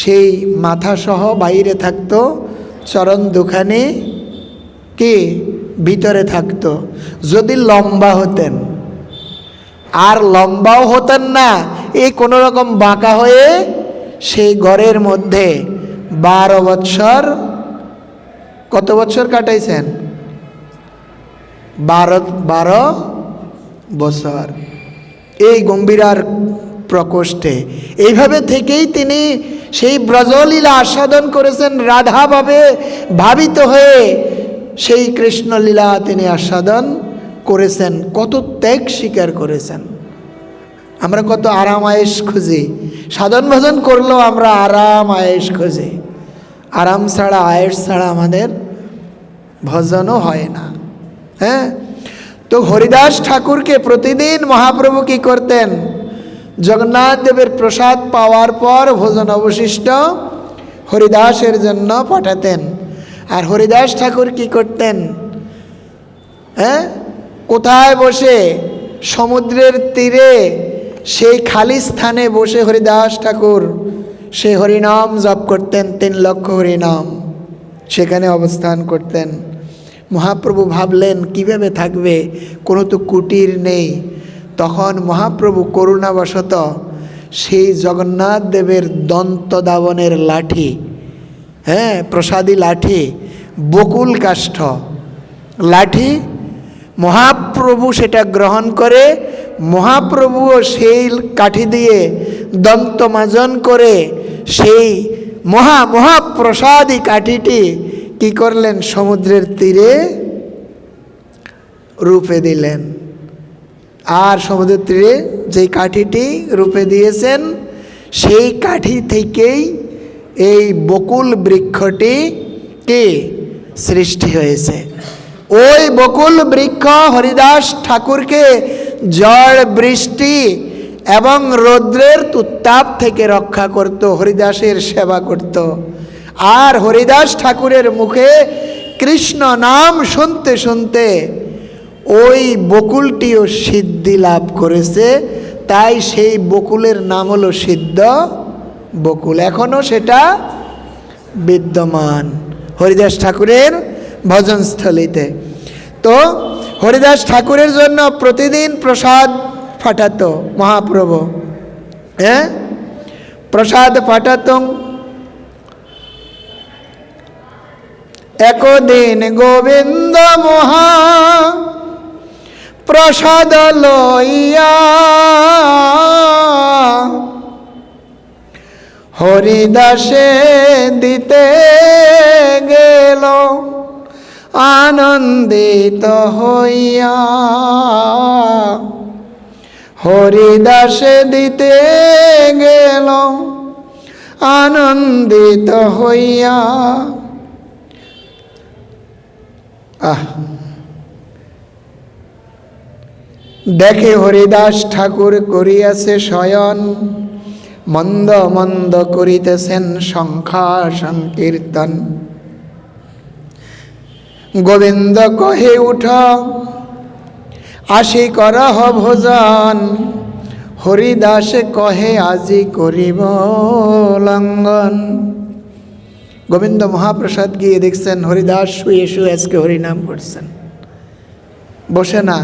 সেই মাথা সহ বাইরে থাকতো, চরণ দুখানি কি ভিতরে থাকতো। যদি লম্বা হতেন, আর লম্বাও হতেন না, এই কোনো রকম বাঁকা হয়ে সেই ঘরের মধ্যে 12 বৎসর, কত বছর কাটাইছেন? 12 বছর এই গম্ভীরার প্রকোষ্ঠে। এইভাবে থেকেই তিনি সেই ব্রজলীলা আস্বাদন করেছেন, রাধাভাবে ভাবিত হয়ে সেই কৃষ্ণলীলা তিনি আস্বাদন করেছেন। কত ত্যাগ স্বীকার করেছেন। আমরা কত আরাম আয়েশ খুঁজি, সাধন ভজন করলেও আমরা আরাম আয়েশ খুঁজি। আরাম ছাড়া, আয়েশ ছাড়া আমাদের ভজনও হয় না। হ্যাঁ, তো হরিদাস ঠাকুরকে প্রতিদিন মহাপ্রভু কি করতেন? জগন্নাথ দেবের প্রসাদ পাওয়ার পর ভোজন অবশিষ্ট হরিদাসের জন্য পাঠাতেন। আর হরিদাস ঠাকুর কি করতেন? হ্যাঁ, কোথায় বসে? সমুদ্রের তীরে সেই খালি স্থানে বসে হরিদাস ঠাকুর সে হরিনাম জপ করতেন, 3 লক্ষ হরিনাম সেখানে অবস্থান করতেন। মহাপ্রভু ভাবলেন কিভাবে থাকবে, কোনো তো কুটির নেই। তখন মহাপ্রভু করুণাবশত সেই জগন্নাথ দেবের দন্তদাবনের লাঠি, হ্যাঁ প্রসাদী লাঠি, বকুল কাষ্ঠ লাঠি, মহাপ্রভু সেটা গ্রহণ করে মহাপ্রভুও সেই কাঠি দিয়ে দন্তমাজন করে সেই মহাপ্রসাদী কাঠিটি কি করলেন? সমুদ্রের তীরে রূপে দিলেন। আর সমুদ্রের তীরে যেই কাঠিটি রূপে দিয়েছেন, সেই কাঠি থেকেই এই বকুল বৃক্ষটি কি সৃষ্টি হয়েছে। ওই বকুল বৃক্ষ হরিদাস ঠাকুরকে ঝড় বৃষ্টি এবং রৌদ্রের উত্তাপ থেকে রক্ষা করত, হরিদাসের সেবা করত। আর হরিদাস ঠাকুরের মুখে কৃষ্ণ নাম শুনতে শুনতে ওই বকুলটিও সিদ্ধি লাভ করেছে। তাই সেই বকুলের নাম হলো সিদ্ধ বকুল, এখনও সেটা বিদ্যমান হরিদাস ঠাকুরের ভজনস্থলীতে। তো হরিদাস ঠাকুরের জন্য প্রতিদিন প্রসাদ পাঠাতো মহাপ্রভু। হ্যাঁ, প্রসাদ পাঠাতো। একদিন গোবিন্দ মহা প্রসাদ লইয়া হরিদাসে দিতে গেল আনন্দিত হইয়া। হরিদাসে দিতে গেল আনন্দিত হইয়া। দেখে হরিদাস ঠাকুর করিয়াছে শয়ন, মন্দ মন্দ করিতেছেন সংখ্যা সংকীর্তন। গোবিন্দ কহে উঠ আসি করহ ভোজন, হরিদাসে কহে আজি করিব লঙ্ঘন। গোবিন্দ মহাপ্রসাদ গিয়ে দেখছেন হরিদাস শুয়ে শুয়ে আজকে হরিনাম করছেন, বসে না,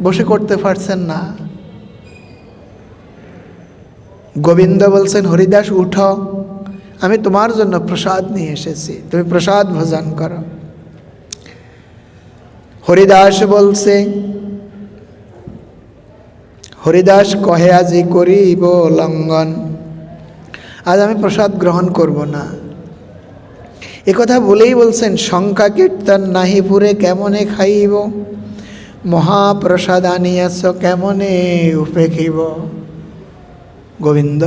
বসে করতে পারছেন না। গোবিন্দ বলছেন হরিদাস উঠো, আমি তোমার জন্য প্রসাদ নিয়ে এসেছি, তুমি প্রসাদ ভোজন করো। হরিদাস বলছে, হরিদাস কহে আজি করিব লঙ্ঘন, আজ আমি প্রসাদ গ্রহণ করব না। একথা বলেই বলছেন শঙ্কা কীর্তন নাহি পুরে কেমনে খাইব, মহাপ্রসাদ আনিয়াছ কেমনে উপেক্ষিব। গোবিন্দ,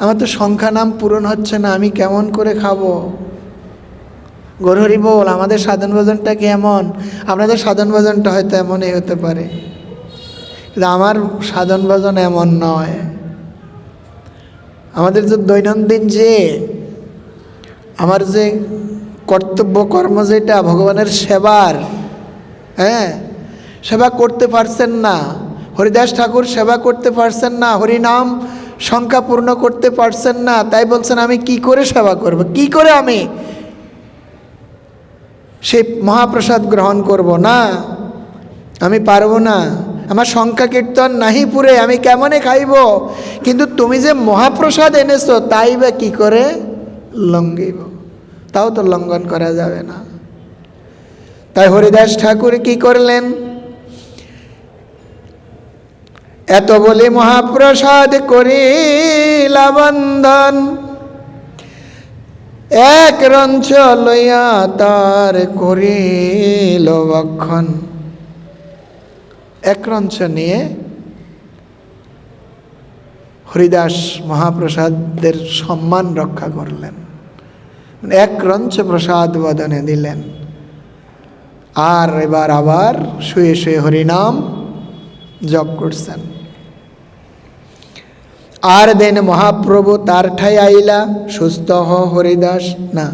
আমার তো সংখ্যা নাম পূরণ হচ্ছে না, আমি কেমন করে খাবো? গৌরহরি বল, আমাদের সাধন ভজনটা কি এমন? আপনাদের সাধন ভজনটা হয়তো এমনই হতে পারে, কিন্তু আমার সাধন ভজন এমন নয়। আমাদের যে দৈনন্দিন যে আমার যে কর্তব্য কর্ম যেটা ভগবানের সেবার, হ্যাঁ, সেবা করতে পারছেন না। হরিদাস ঠাকুর সেবা করতে পারছেন না, হরিনাম সংখ্যা পূর্ণ করতে পারছেন না, তাই বলছেন আমি কি করে সেবা করব, কি করে আমি সেই মহাপ্রসাদ গ্রহণ করব? না, আমি পারবো না, আমার সংখ্যা কীর্তন নাহি পুরে, আমি কেমনে খাইব? কিন্তু তুমি যে মহাপ্রসাদ এনেছো তাই বা কি করে লঙ্ঘিব? তাও তো লঙ্ঘন করা যাবে না। তাই হরিদাস ঠাকুর কি করলেন? এত বলে মহাপ্রসাদ করিলা বন্দন, এক রঞ্চ লইয়া তার করিল ভক্ষণ। এক রঞ্চ নিয়ে হরিদাস মহাপ্রসাদের সম্মান রক্ষা করলেন, এক রঞ্চ প্রসাদ বদনে দিলেন। আর এবার আবার শুয়ে শুয়ে হরিনাম জপ করছেন। আর দেন মহাপ্রভু তার ঠাই আইলা, সুস্থ হরিদাস না,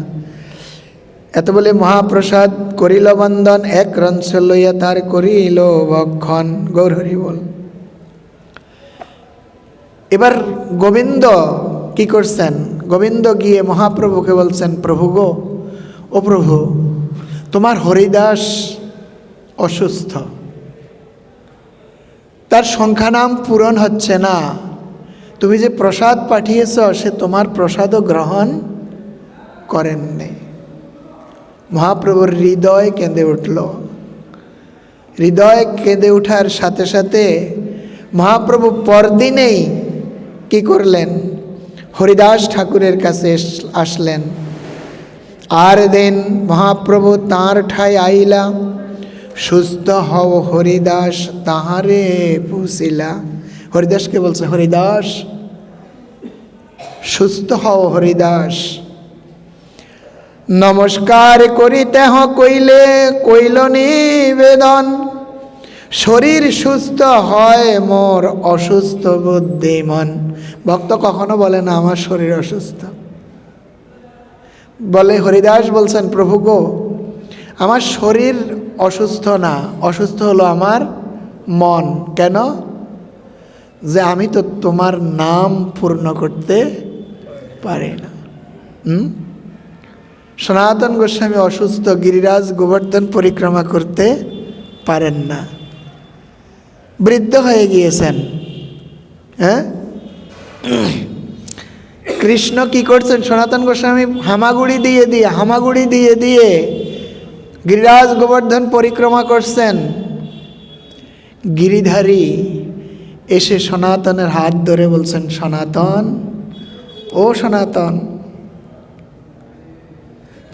এত বলে মহাপ্রসাদ করিল বন্দন, এক রঞ্চ লইয়া তার করিল ভক্ষণ। গৌর হরি বল। এবার গোবিন্দ কি করছেন? গোবিন্দ গিয়ে মহাপ্রভুকে বলছেন, প্রভু গো, ও প্রভু, তোমার হরিদাস অসুস্থ, তার সংখ্যা নাম পূরণ হচ্ছে না, তুমি যে প্রসাদ পাঠিয়েছ সে তোমার প্রসাদও গ্রহণ করেননি। মহাপ্রভুর হৃদয় কেঁদে উঠল। হৃদয় কেঁদে ওঠার সাথে সাথে মহাপ্রভু পরদিনেই কি করলেন? হরিদাস ঠাকুরের কাছে আসলেন। আর দিন মহাপ্রভু তাঁর ঠাই আইলা, সুস্থ হও হরিদাস তাহারে পুষিলা। হরিদাসকে বলছে, হরিদাস সুস্থ হও হরিদাস। নমস্কার করিতে কইলে কইল নিবেদন, শরীর সুস্থ হয় মোর অসুস্থ বুদ্ধি মন। ভক্ত কখনো বলে না আমার শরীর অসুস্থ, বলে হরিদাস বলছেন, প্রভু গো, আমার শরীর অসুস্থ না, অসুস্থ হলো আমার মন। কেন? যে আমি তো তোমার নাম পূর্ণ করতে পারি না। সনাতন গোস্বামী অসুস্থ, গিরিরাজ গোবর্ধন পরিক্রমা করতে পারেন না, বৃদ্ধ হয়ে গিয়েছেন। হ্যাঁ, কৃষ্ণ কি করছেন? সনাতন গোস্বামী হামাগুড়ি দিয়ে দিয়ে গিরিরাজ গোবর্ধন পরিক্রমা করছেন। গিরিধারী এসে সনাতনের হাত ধরে বলছেন, সনাতন, ও সনাতন,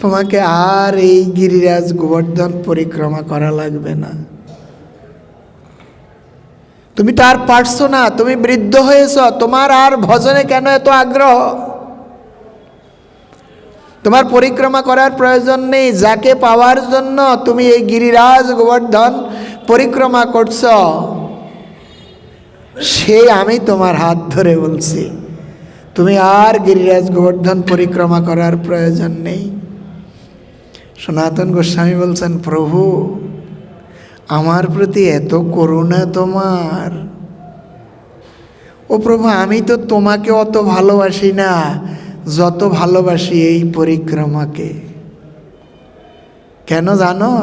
তোমাকে আর এই গিরিরাজ গোবর্ধন পরিক্রমা করা লাগবে না, তুমি তো আর পারছো না, তুমি বৃদ্ধ হয়েছ, তোমার আর ভজনে কেন এত আগ্রহ? তোমার পরিক্রমা করার প্রয়োজন নেই। যাকে পাওয়ার জন্য তুমি এই গিরিরাজ গোবর্ধন পরিক্রমা করছ, সে আমি তোমার হাত ধরে বলছি, তুমি আর গিরিরাজ গোবর্ধন পরিক্রমা করার প্রয়োজন নেই। সনাতন গোস্বামী বলছেন, প্রভু, আমার প্রতি এত করুণা তোমার। ও প্রভু, আমি তো তোমাকে অত ভালোবাসি না যত ভালোবাসি এই পরিক্রমাকে। কেন জানো?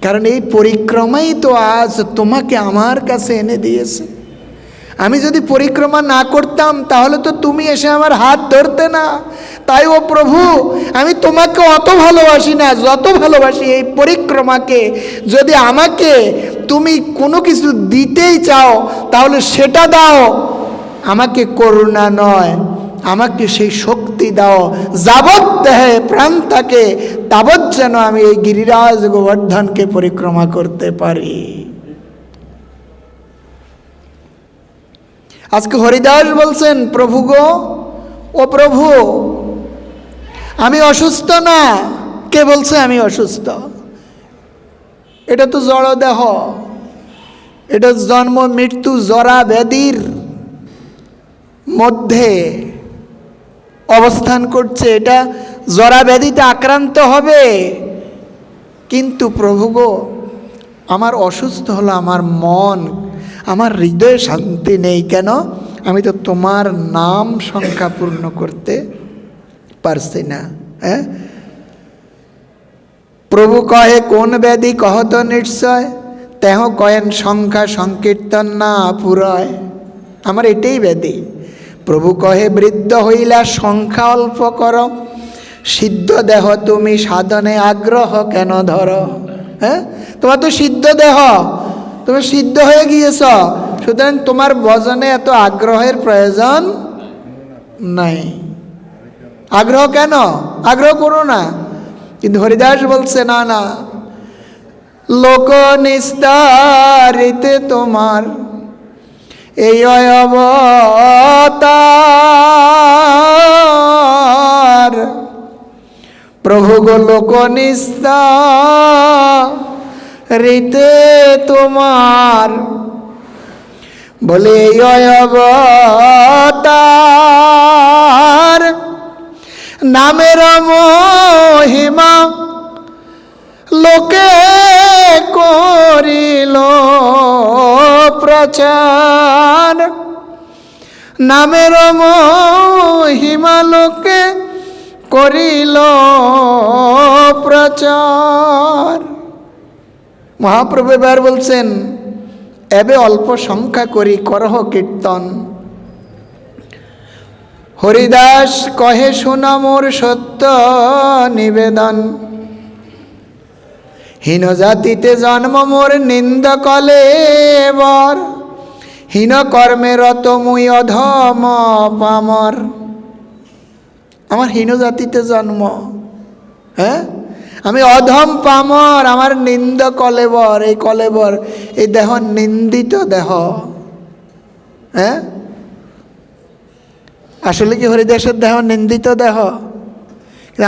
কারণ এই পরিক্রমাই তো আজ তোমাকে আমার কাছে এনে দিয়েছে। আমি যদি পরিক্রমা না করতাম তাহলে তো তুমি এসে আমার হাত ধরতে না। তাই ও প্রভু, আমি তোমাকে অত ভালোবাসি না যত ভালোবাসি এই পরিক্রমাকে। যদি আমাকে তুমি কোনো কিছু দিতেই চাও তাহলে সেটা দাও, আমাকে করুণা নয়, আমাকে সেই শক্তি দাও, যাবৎ দেহে প্রাণ থাকে তাবৎ যেন আমি এই গিরিরাজ গোবর্ধনকে পরিক্রমা করতে পারি। আজকে হরিদাস বলছেন, প্রভু গো, ও প্রভু, আমি অসুস্থ না। কে বলছে আমি অসুস্থ? এটা তো জড় দেহ, এটা জন্ম মৃত্যু জরা ব্যাধির মধ্যে অবস্থান করছে, এটা জরা ব্যাধিতে আক্রান্ত হবে। কিন্তু প্রভু গো, আমার অসুস্থ হলো আমার মন, আমার হৃদয়ে শান্তি নেই। কেন? আমি তো তোমার নাম সংখ্যা পূর্ণ করতে পারছি না। হ্যাঁ, প্রভু কহে কোন ব্যাধি কহত নিশ্চয়, তেহ কয়েন সংখ্যা সংকীর্তন না পুরয়। আমার এটাই ব্যাধি। প্রভু কহে বৃদ্ধ হইলা সংখ্যা অল্প কর, সিদ্ধ দেহ তুমি সাধনে আগ্রহ কেন ধর। হ্যাঁ, তোমার তো সিদ্ধ দেহ, তুমি সিদ্ধ হয়ে গিয়েছ, সুতরাং তোমার ভজনে এত আগ্রহের প্রয়োজন নাই। আগ্রহ কেন? আগ্রহ করো না। কিন্তু হরিদাস বলছে না না, লোক নিস্তারিতে তোমার এই অবতার। প্রভু গো, লোক নিস্তারিতে তোমার বলে এই অবতার। নামের মহিমা লোকে করিল প্রচার, নামের মহিমা লোকে করিল প্রচার। মহাপ্রভু এবার বলছেন, এবে অল্প সংখ্যা করি করহ কীর্তন। হরিদাস কহে শোনা মোর সত্য নিবেদন, হীন জাতিতে জন্ম মোর নিন্দ কলে বর, হীন কর্মে রত মুই অধম পামর। আমার হীন জাতিতে জন্ম, হ্যাঁ, আমি অধম পামর, আমার নিন্দ কলেবর। এই কলেবর, এই দেহ নিন্দিত দেহ। হ্যাঁ, আসলে কি হরিদাসের দেহ নিন্দিত দেহ?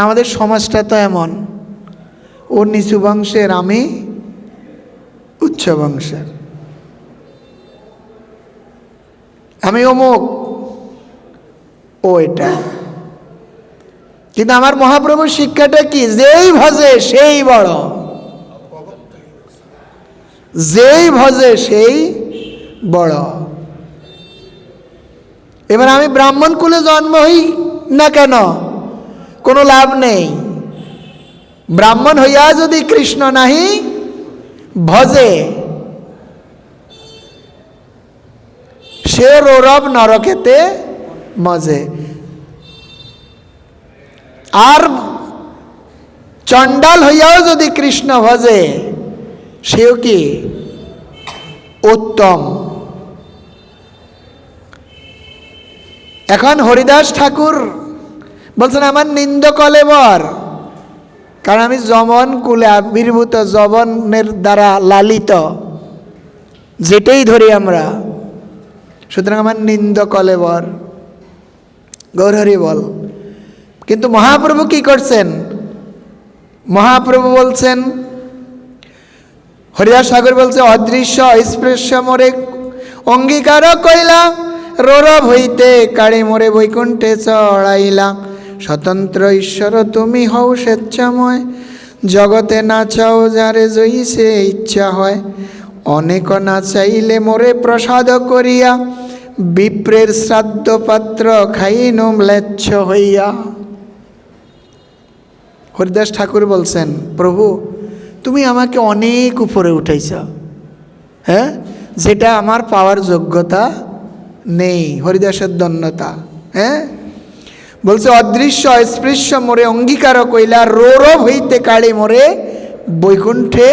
আমাদের সমাজটা তো এমন, ও নিচু বংশের, আমি উচ্চ বংশের, আমি অমুক, ও এটা। কিন্তু আমার মহাপ্রভুর শিক্ষাটা কি? যেই ভজে সেই বড়, যেই ভজে সেই বড়। এবার আমি ব্রাহ্মণ কুলে জন্ম হই না কেন, কোনো লাভ নেই। ব্রাহ্মণ হইয়া যদি কৃষ্ণ নাহি ভজে, সে রৌরব নরকেতে মজে। আর চণ্ডাল হইয়াও যদি কৃষ্ণ ভজে, সেও কি উত্তম। এখন হরিদাস ঠাকুর বলছেন আমার নিন্দ কলেবর, কারণ আমি যমন কুলে আবির্ভূত, যবনের দ্বারা লালিত, যেটাই ধরি আমরা, সুতরাং আমার নিন্দ কলেবর। গৌর হরি বল। কিন্তু মহাপ্রভু কি করছেন? মহাপ্রভু বলছেন, হরিদাস ঠাকুর বলছে, অদৃশ্য স্পৃশ্য মোরে অঙ্গীকার কইলা, রৌরব হইতে কাড়ে মোরে বৈকুণ্ঠে চড়াইলা। স্বতন্ত্র ঈশ্বর তুমি হও স্বেচ্ছাময়, জগতে না চাও যারে জইছে ইচ্ছা হয়। অনেক না চাইলে মোরে প্রসাদ করিয়া, বিপ্রের শ্রাদ্ধ পাত্র খাইনু ম্লেচ্ছ হইয়া। হরিদাস ঠাকুর বলছেন, প্রভু তুমি আমাকে অনেক উপরে উঠাইছ, হ্যাঁ, যেটা আমার পাওয়ার যোগ্যতা নেই। হরিদাসের ধন্যতা, হ্যাঁ, বলছে অদৃশ্য অস্পৃশ্য মোরে অঙ্গীকার কইলা, রৌরব হইতে কাড়ি মোরে বৈকুণ্ঠে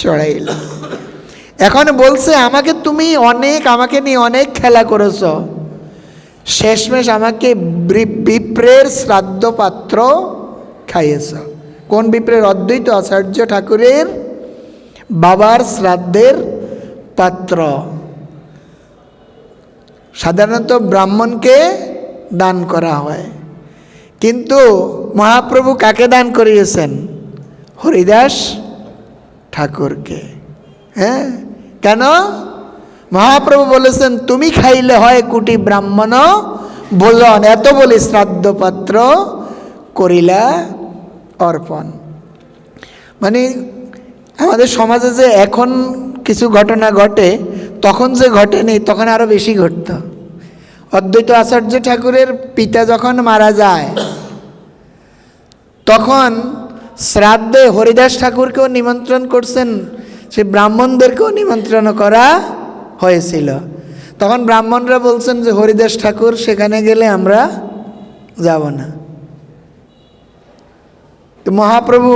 চড়াইলা। এখন বলছে আমাকে তুমি আমাকে নিয়ে অনেক খেলা করেছ, শেষমেশ আমাকে বিপ্রের শ্রাদ্ধ পাত্র খাইয়েছ। কোন বিপ্রের? অদ্বৈত আচার্য ঠাকুরের বাবার শ্রাদ্ধের পাত্র। সাধারণত ব্রাহ্মণকে দান করা হয়, কিন্তু মহাপ্রভু কাকে দান করিয়েছেন? হরিদাস ঠাকুরকে। হ্যাঁ, কেন? মহাপ্রভু বলেছেন তুমি খাইলে হয় কোটি ব্রাহ্মণ ভোজন, এত বলি শ্রাদ্ধ পাত্র করিলা অর্পণ। মানে আমাদের সমাজে যে এখন কিছু ঘটনা ঘটে, তখন যে ঘটেনি, তখন আরো বেশি ঘটত। অদ্বৈত আচার্য ঠাকুরের পিতা যখন মারা যায়, তখন শ্রাদ্ধে হরিদাস ঠাকুরকেও নিমন্ত্রণ করছেন, সে ব্রাহ্মণদেরকেও নিমন্ত্রণ করা হয়েছিল। তখন ব্রাহ্মণরা বলছেন যে হরিদাস ঠাকুর সেখানে গেলে আমরা যাব না। তো মহাপ্রভু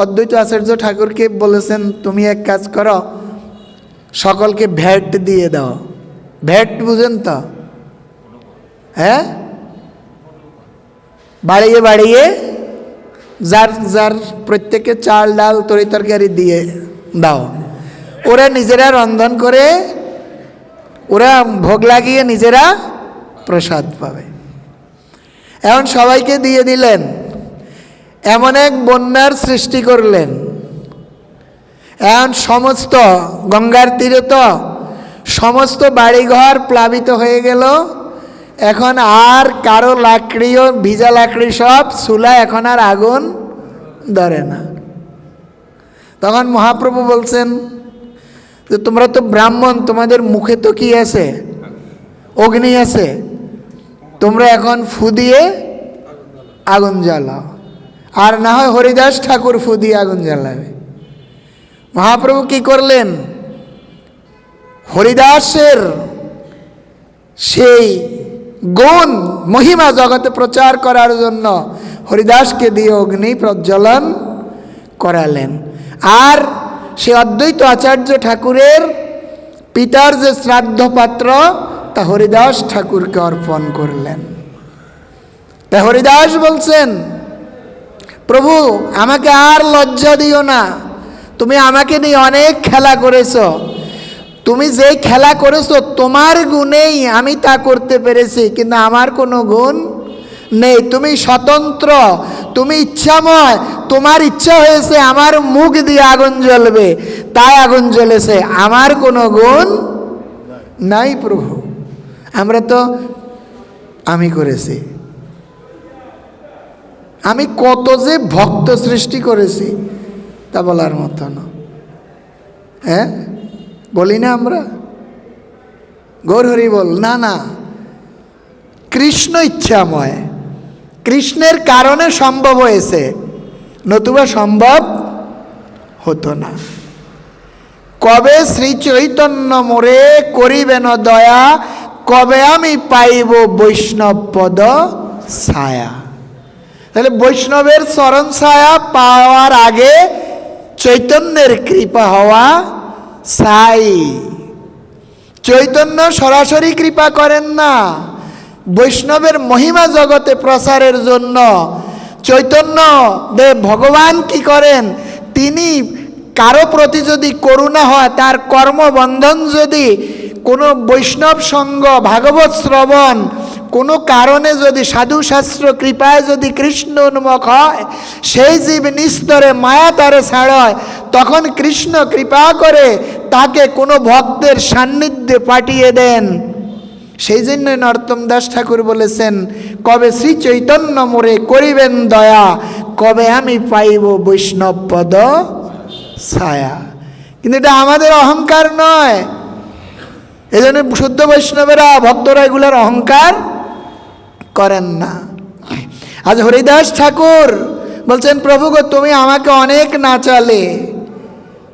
অদ্বৈত আচার্য ঠাকুরকে বলেছেন, তুমি এক কাজ করো, সকলকে ভ্যাট দিয়ে দাও। ভ্যাট বুঝেন তো? হ্যাঁ, বাড়িয়ে বাড়িয়ে যার যার প্রত্যেকে চাল ডাল তরি তরকারি দিয়ে দাও। ওরা নিজেরা রন্ধন করে, ওরা ভোগ লাগিয়ে নিজেরা প্রসাদ পাবে। এখন সবাইকে দিয়ে দিলেন, এমন এক বন্যার সৃষ্টি করলেন। এখন সমস্ত গঙ্গার তীরে তো সমস্ত বাড়িঘর প্লাবিত হয়ে গেল। এখন আর কারো লাকড়িও, ভিজা লাকড়ি সব চুলা, এখন আর আগুন ধরে না। তখন মহাপ্রভু বলছেন যে তোমরা তো ব্রাহ্মণ, তোমাদের মুখে তো কি আছে? অগ্নি আছে। তোমরা এখন ফু দিয়ে আগুন জ্বালাও, আর না হয় হরিদাস ঠাকুর ফু দিয়ে আগুন জ্বালাবে। মহাপ্রভু কি করলেন? হরিদাসের সেই গুণ মহিমা জগতে প্রচার করার জন্য হরিদাসকে দিয়ে অগ্নি প্রজ্বলন করালেন। আর সে অদ্বৈত আচার্য ঠাকুরের পিতার যে শ্রাদ্ধ পাত্র, তা হরিদাস ঠাকুরকে অর্পণ করলেন। তা হরিদাস বলছেন, প্রভু আমাকে আর লজ্জা দিও না, তুমি আমাকে নিয়ে অনেক খেলা করেছো। তুমি যে খেলা করেছো তোমার গুণেই আমি তা করতে পেরেছি, কিন্তু আমার কোনো গুণ নেই। তুমি স্বতন্ত্র, তুমি ইচ্ছাময়, তোমার ইচ্ছা হয়েছে আমার মুখ দিয়ে আগুন জ্বলবে, তাই আগুন জ্বলেছে, আমার কোনো গুণ নাই প্রভু। আমরা তো আমি করেছি, আমি কত যে ভক্ত সৃষ্টি করেছি তা বলার মতো না। হ্যাঁ, বলি না আমরা গৌর হরি বল? না না, কৃষ্ণ ইচ্ছাময়, কৃষ্ণের কারণে সম্ভব হয়েছে, নতুবা সম্ভব হতো না। কবে শ্রী চৈতন্য মোরে করিবেন দয়া, কবে আমি পাইব বৈষ্ণব পদ ছায়া। তাহলে বৈষ্ণবের চরণ ছায়া পাওয়ার আগে চৈতন্যের কৃপা হওয়া চাই। চৈতন্য সরাসরি কৃপা করেন না, বৈষ্ণবের মহিমা জগতে প্রচারের জন্য চৈতন্য দেব ভগবান কি করেন? তিনি কারো প্রতি যদি করুণা হয়, তার কর্মবন্ধন যদি কোনো বৈষ্ণব সঙ্গ, ভাগবত শ্রবণ, কোনো কারণে যদি সাধুশাস্ত্র কৃপায় যদি কৃষ্ণ উন্মুখ হয়, সেই জীব নিস্তরে মায়া তারে ছাড়ায়, তখন কৃষ্ণ কৃপা করে তাকে কোনো ভক্তের সান্নিধ্যে পাঠিয়ে দেন। সেই জন্য নরোত্তম দাস ঠাকুর বলেছেন, কবে শ্রী চৈতন্য মোরে করিবেন দয়া, কবে আমি পাইব বৈষ্ণব পদ ছায়া। কিন্তু এটা আমাদের অহংকার নয়, এই জন্য শুদ্ধ বৈষ্ণবেরা ভক্তরা এগুলোর অহংকার করেন না। আজ হরিদাস ঠাকুর বলছেন, প্রভু গো তুমি আমাকে অনেক নাচালে,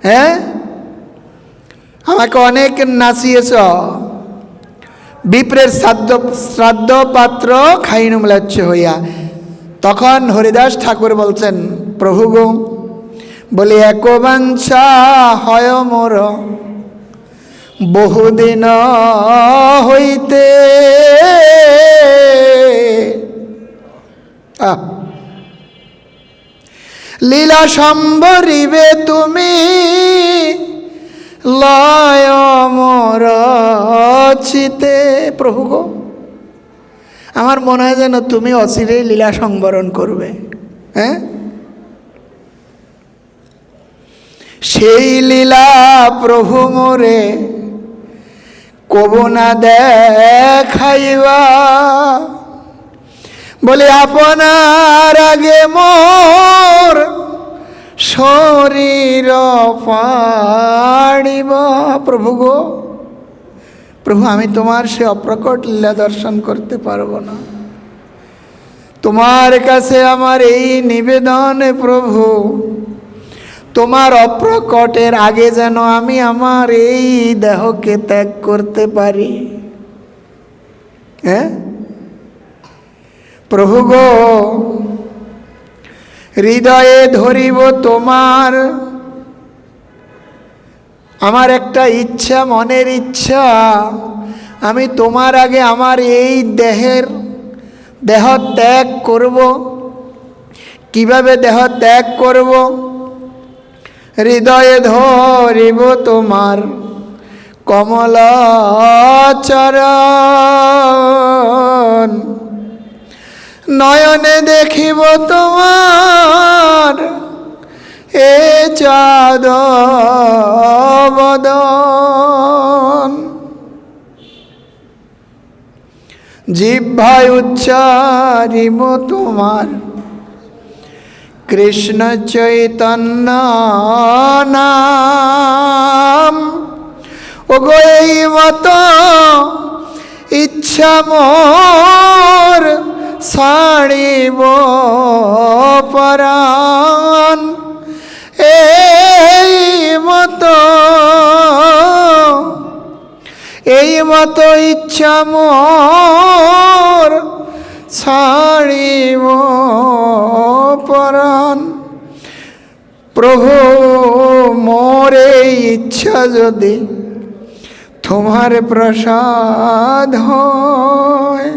হ্যাঁ আমাকে অনেক নাচিয়েছ, বিপ্রের শ্রাদ্ধ পাত্র খাইনু ম্লাচ্ছ হইয়া। তখন হরিদাস ঠাকুর বলছেন, প্রভু গো বলি এক বাঞ্ছা হয় মোর বহুদিন হইতে, লীলা সম্বরিবে তুমি লয় মোর চিতে। প্রভু গো আমার মনে হয় যেন তুমি অচিরেই লীলা সংবরণ করবে। হ্যাঁ, সেই লীলা প্রভু মোরে কবু না দেখাইবা, বলে আপনার আগে মোর শরীর পাড়িব। প্রভু গো, প্রভু আমি তোমার সে অপ্রকট লীলা দর্শন করতে পারবো না। তোমার কাছে আমার এই নিবেদন প্রভু, তোমার অপ্রকটের আগে যেন আমি আমার এই দেহকে ত্যাগ করতে পারি। হ্যাঁ প্রভু গো, হৃদয়ে ধরিব তোমার, আমার একটা ইচ্ছা, মনের ইচ্ছা, আমি তোমার আগে আমার এই দেহ ত্যাগ করব। কিভাবে দেহ ত্যাগ করব? হৃদয়ে ধরিব তোমার কমল চরণ, নয়নে দেখিব তোমার এ চাঁদ বদন, জিহ্বায় উচ্চারিব তোমার কৃষ্ণ চৈতন্য নাম। ওগো এই মতো ইচ্ছা মোর ছাড়িব পরাণ, এই মতো ইচ্ছা মোর ছাড়িব পরাণ। প্রভু মোর এই ইচ্ছা যদি তোমার প্রসাদ হয়,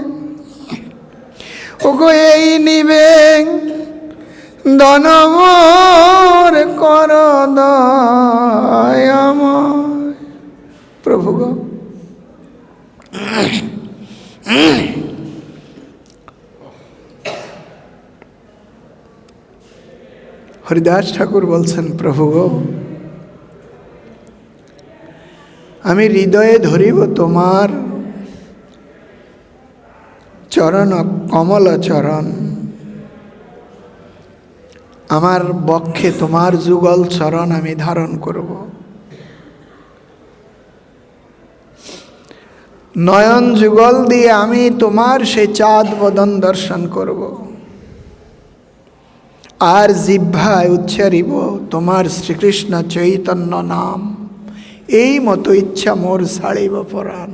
ওগো এই নিবেদন মোর কর দয়াময়। প্রভু গো, হরিদাস ঠাকুর বলছেন, প্রভু গো আমি হৃদয়ে ধরিব তোমার চরণ, কমল চরণ, আমার বক্ষে তোমার যুগল চরণ আমি ধারণ করব। নয়ন যুগল দিয়ে আমি তোমার সে চাঁদ বদন দর্শন করব। আর জিহ্বায় উচ্চারিব তোমার শ্রীকৃষ্ণ চৈতন্য নাম। এই মতো ইচ্ছা মোর ছাড়িব পরাণ।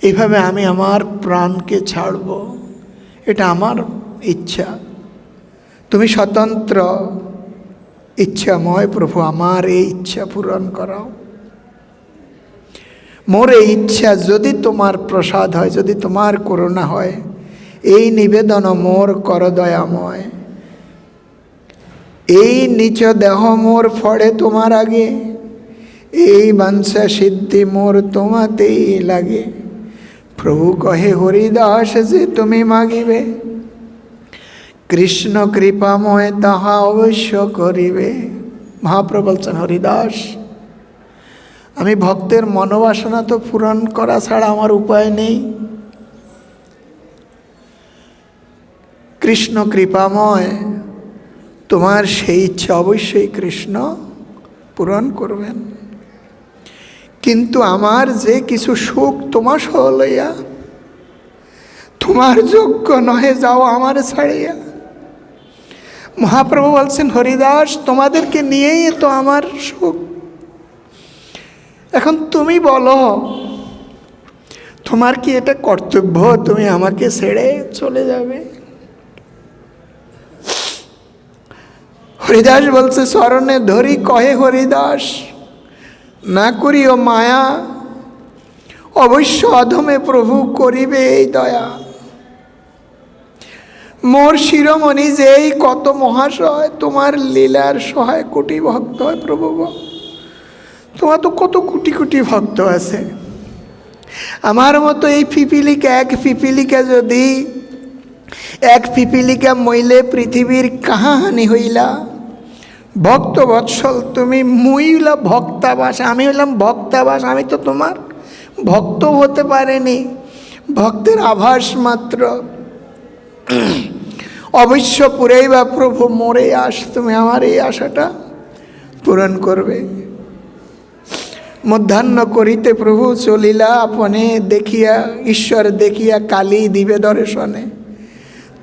এইভাবে আমি আমার প্রাণকে ছাড়ব, এটা আমার ইচ্ছা। তুমি স্বতন্ত্র ইচ্ছাময় প্রভু, আমার এই ইচ্ছা পূরণ করাও। মোর এই ইচ্ছা যদি তোমার প্রসাদ হয়, যদি তোমার করুণা হয়, এই নিবেদন মোর কর দয়াময়। এই নিচ দেহ মোর ফড়ে তোমার আগে, এই বাঞ্ছা সিদ্ধি মোর তোমাতেই লাগে। প্রভু কহে হরিদাস যে তুমি মাগিবে, কৃষ্ণ কৃপাময় তাহা অবশ্য করিবে। মহাপ্রভু বলছেন, হরিদাস আমি ভক্তের মনোবাসনা তো পূরণ করা ছাড়া আমার উপায় নেই। কৃষ্ণ কৃপাময়, তোমার সেই ইচ্ছা অবশ্যই কৃষ্ণ পূরণ করবেন। কিন্তু আমার যে কিছু সুখ তোমার সহ লইয়া, তোমার যোগ্য নহে, যাও আমার ছাড়িয়া। মহাপ্রভু বলছেন, হরিদাস তোমাদেরকে নিয়েই তো আমার সুখ। এখন তুমি বলো, তোমার কি এটা কর্তব্য তুমি আমাকে ছেড়ে চলে যাবে? হরিদাস বলছে, চরণে ধরি কহে হরিদাস, না করিও মায়া, অবশ্য অধমে প্রভু করিবে এই দয়া। মোর শিরোমণি যেই কত মহাশয়, তোমার লীলার সহায় কোটি ভক্ত হয়। প্রভু তোমার তো কত কোটি কোটি ভক্ত আছে, আমার মতো এই পিপিলিকা, এক পিপিলিকা যদি, এক পিপিলিকা মইলে পৃথিবীর কাহাহানি হইলা। ভক্ত বৎসল তুমি, মুই হইলাম ভক্তাবাস, আমি হইলাম ভক্তাবাস, আমি তো তোমার ভক্ত হতে পারেনি, ভক্তের আভাস মাত্র। অবশ্য পুরেই বা প্রভু মোরে আস, তুমি আমার এই আশাটা পূরণ করবে। মধ্যাহ্ন করিতে প্রভু চলিলা আপনে, দেখিয়া ঈশ্বর দেখিয়া কালী দিবে দর্শনে।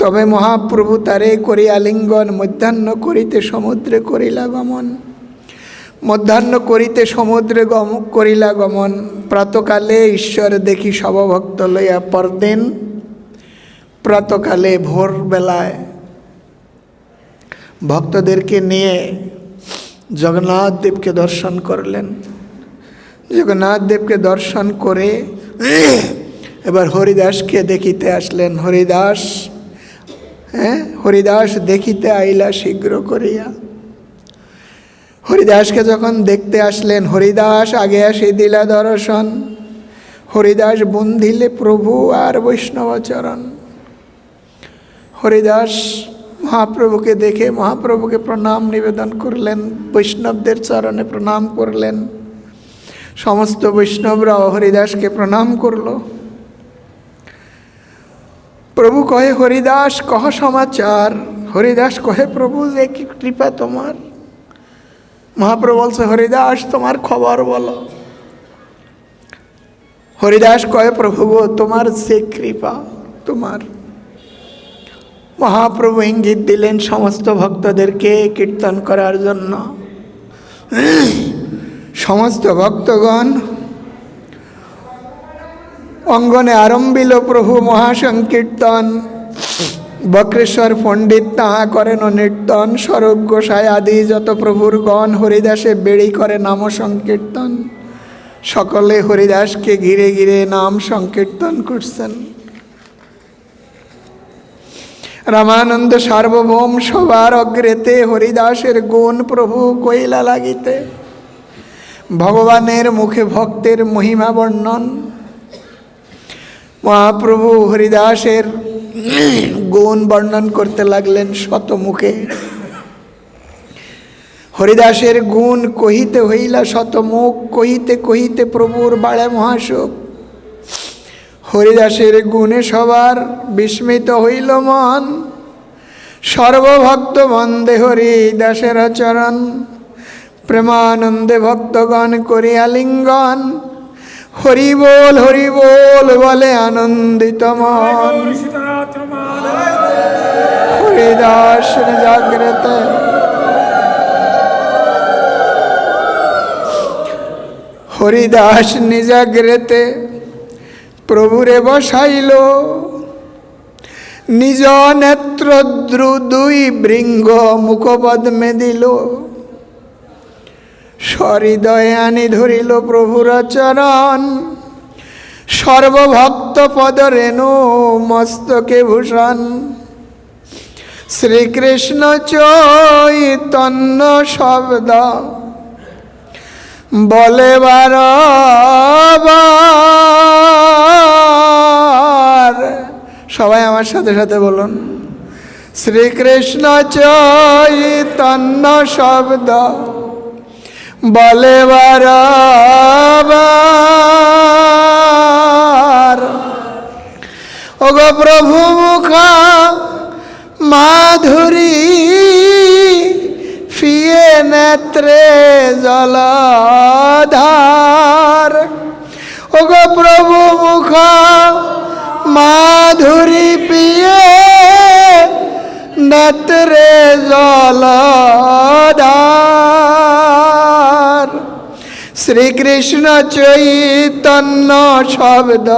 তবে মহাপ্রভু তারে করিয়া লিঙ্গন, মধ্যাহ্ন করিতে সমুদ্রে করিলা গমন। মধ্যাহ্ন করিতে সমুদ্রে করিলা গমন। প্রাতকালে ঈশ্বর দেখি সবভক্ত লইয়া, পরদিন প্রাতকালে ভোরবেলায় ভক্তদেরকে নিয়ে জগন্নাথ দেবকে দর্শন করলেন। জগন্নাথ দেবকে দর্শন করে এবার হরিদাসকে দেখিতে আসলেন। হরিদাস, হরিদাস দেখিতে আইলা শীঘ্র করিয়া। হরিদাসকে যখন দেখতে আসলেন, হরিদাস আগে আসি দিলা দর্শন। হরিদাস বন্ধিলে প্রভু আর বৈষ্ণবচরণ। হরিদাস মহাপ্রভুকে দেখে মহাপ্রভুকে প্রণাম নিবেদন করলেন, বৈষ্ণবদের চরণে প্রণাম করলেন। সমস্ত বৈষ্ণবরাও হরিদাসকে প্রণাম করল। প্রভু কহে, হরিদাস কহ সমাচার। হরিদাস কহে, প্রভু যে কি কৃপা তোমার। মহাপ্রভু বলছে, হরিদাস তোমার খবর বলো। হরিদাস কহে, প্রভু গো তোমার যে কৃপা তোমার। মহাপ্রভু ইঙ্গিত দিলেন সমস্ত ভক্তদেরকে কীর্তন করার জন্য। সমস্ত ভক্তগণ অঙ্গনে আরম্ভিল প্রভু মহাসংকীর্তন। বক্রেশ্বর পণ্ডিত তাহা করেন নৃত্যন। স্বরূপ গোসাই আদি যত প্রভুর গণ, হরিদাসে বেড়ি করে নাম সংকীর্তন। সকলে হরিদাসকে ঘিরে ঘিরে নাম সংকীর্তন করছেন। রামানন্দ সার্বভৌম সবার অগ্রেতে, হরিদাসের গুণ প্রভু কইলা লাগিতে। ভগবানের মুখে ভক্তের মহিমা বর্ণন। মহাপ্রভু হরিদাসের গুণ বর্ণন করতে লাগলেন শতমুখে। হরিদাসের গুণ কহিতে হইলা শতমুখ, কহিতে কহিতে প্রভুর বাড়ে মহাসুখ। হরিদাসের গুণে সবার বিস্মিত হইল মন। সর্বভক্ত বন্দে হরিদাসের চরণ। প্রেমানন্দে ভক্তগণ করিয়া লিঙ্গন। হরি বল বলে আনন্দিত মন। হরিদাস জাগ্রত। হরিদাস নিজাগ্রতে প্রভুরে বসাইল। নিজ নেত্রদ্রু দুই বৃঙ্গ মুখপদ্মে দিল। সহৃদয়ে আনি ধরিল প্রভুর চরণ। সর্বভক্ত পদ রেণু মস্তকে ভূষণ। শ্রীকৃষ্ণ চৈতন্য শব্দ বলে বারবার। সবাই আমার সাথে সাথে বলুন, শ্রীকৃষ্ণ চৈতন্য শব্দ বলে বারবার। ওগো প্রভু মুখা মাধুরী, ফিয়ে নেত্রে জলধার। মাধুরী পিয়ে নেত্রে জলধার। শ্রীকৃষ্ণ চৈতন্য শব্দ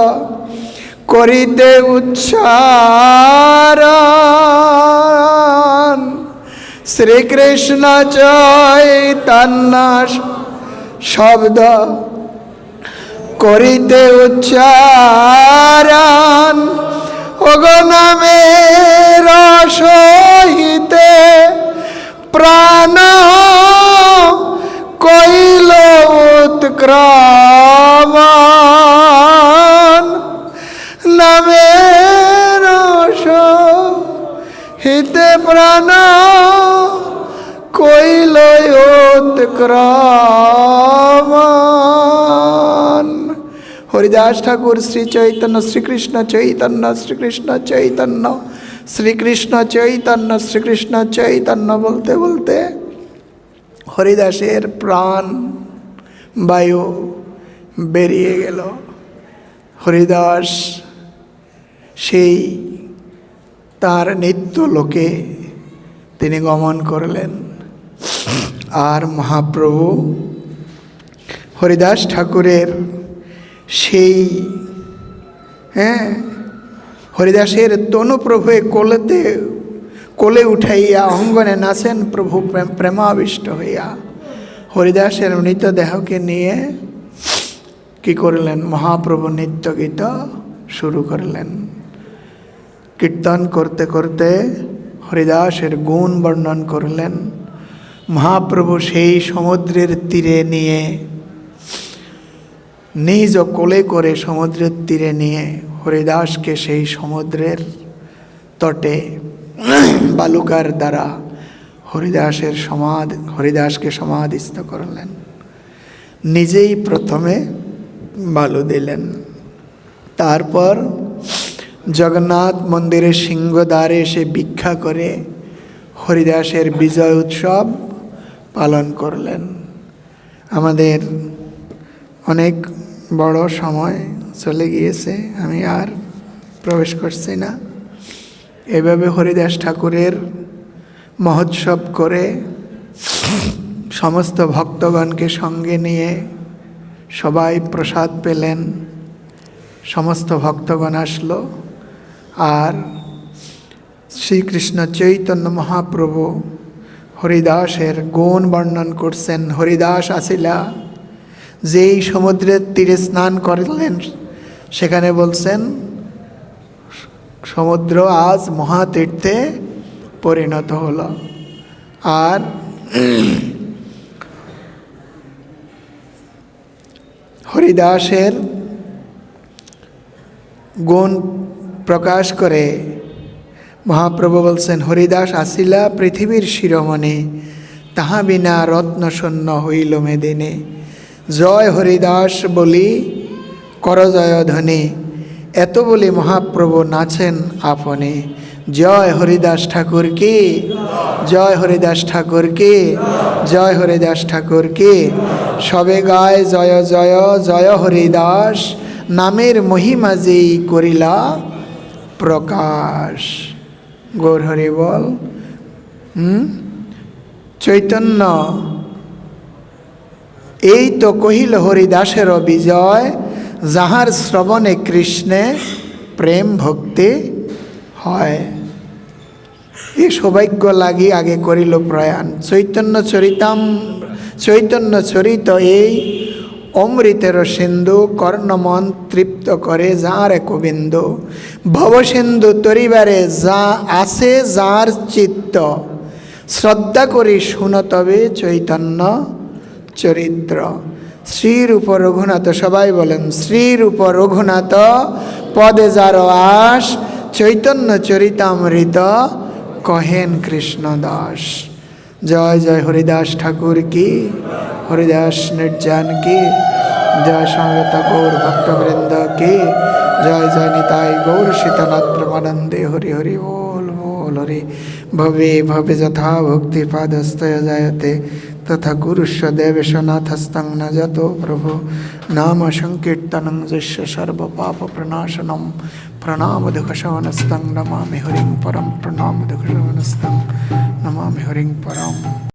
করিতে উচ্চারণ। শ্রীকৃষ্ণ চৈতন্য শব্দ করিতে উচ্চারণ। ওগো নামের সহিতে প্রাণ কইল উৎক্রমণ। নামের সহিতে প্রাণ কইল উৎক্রমণ। হরিদাস ঠাকুর শ্রী চৈতন্য শ্রীকৃষ্ণ চৈতন্য শ্রীকৃষ্ণ চৈতন্য শ্রীকৃষ্ণ চৈতন্য শ্রীকৃষ্ণ চৈতন্য বলতে বলতে হরিদাসের প্রাণ বায়ু বেরিয়ে গেল। হরিদাস সেই তার নিত্য লোকে তিনি গমন করলেন। আর মহাপ্রভু হরিদাস ঠাকুরের সেই হরিদাসের তনু প্রভু কোলে উঠাইয়া অঙ্গনে নাচেন প্রভু প্রেমাবিষ্ট হইয়া। হরিদাসের মৃতদেহকে নিয়ে কি করলেন? মহাপ্রভু নিত্য গীত শুরু করলেন। কীর্তন করতে করতে হরিদাসের গুণ বর্ণন করলেন। মহাপ্রভু সেই সমুদ্রের তীরে নিয়ে নিজ কোলে করে সমুদ্রের তীরে নিয়ে হরিদাসকে সেই সমুদ্রের তটে বালুকার দ্বারা হরিদাসকে সমাধিস্থ করলেন। নিজেই প্রথমে বালু দিলেন। তারপর জগন্নাথ মন্দিরের সিংহদ্বারে এসে ভিক্ষা করে হরিদাসের বিজয় উৎসব পালন করলেন। আমাদের অনেক বড় সময় চলে গিয়েছে, আমি আর প্রবেশ করছি না। এভাবে হরিদাস ঠাকুরের মহোৎসব করে সমস্ত ভক্তগণকে সঙ্গে নিয়ে সবাই প্রসাদ পেলেন। সমস্ত ভক্তগণ আসলো। আর শ্রীকৃষ্ণ চৈতন্য মহাপ্রভু হরিদাসের গুণ বর্ণন করছেন। হরিদাস আসিলা যেই সমুদ্রের তীরে স্নান করলেন, সেখানে বলছেন সমুদ্র আজ মহাতীর্থে পরিণত হলো। আর হরিদাসের গুণ প্রকাশ করে মহাপ্রভু বলছেন, হরিদাস আসিলা পৃথিবীর শিরোমণি, তাহা বিনা রত্ন শূন্য হইল মেদিনী। জয় হরিদাস বলি কর জয় ধ্বনি, এত বলি মহাপ্রভু নাচেন আপনি। জয় হরিদাস ঠাকুর কি, জয় হরিদাস ঠাকুর কি, জয় হরিদাস ঠাকুর কি। সবে গায় জয় জয় জয় হরিদাস, নামের মহিমা যেই করিলা প্রকাশ। গৌর হরি বল। চৈতন্য এই তো কহিল হরিদাসের বিজয়, যাহার শ্রবণে কৃষ্ণে প্রেম ভক্তি হয়। এই সৌভাগ্য লাগি আগে করিল প্রয়াণ। চৈতন্য চরিত এই অমৃতের সিন্ধু, কর্ণমন তৃপ্ত করে যার গোবিন্দ। ভবসিন্ধু তরিবারে যা আছে যার চিত্ত, শ্রদ্ধা করি শুন তবে চৈতন্য চরিত্র। শ্রীরূপ রঘুনাথ, সবাই বলেন শ্রীরূপ রঘুনাথ পদে যার আস, চৈতন্য চরিতামৃত কহেন কৃষ্ণদাস। জয় জয় হরিদাস ঠাকুর কি, হরিদাস নির্জান কি, জয় সমবেত গৌর ভক্তবৃন্দ কি, জয় জয় নিতাই গৌর শীতনাথ প্রমানন্দে। হরি হরি বল বল হরি। ভবে ভবে যথা ভক্তি পাদস্তয় জায়তে तथा गुरुष्व देवेश नाथस्तं न जतो प्रभो नाम संकीर्तनं यस्य सर्व पाप प्रणाशनं प्रणाम दुःखशमनस्तं नमामि हरिं परं प्रणाम दुःखशमनस्तं नमामि हरिं परम्।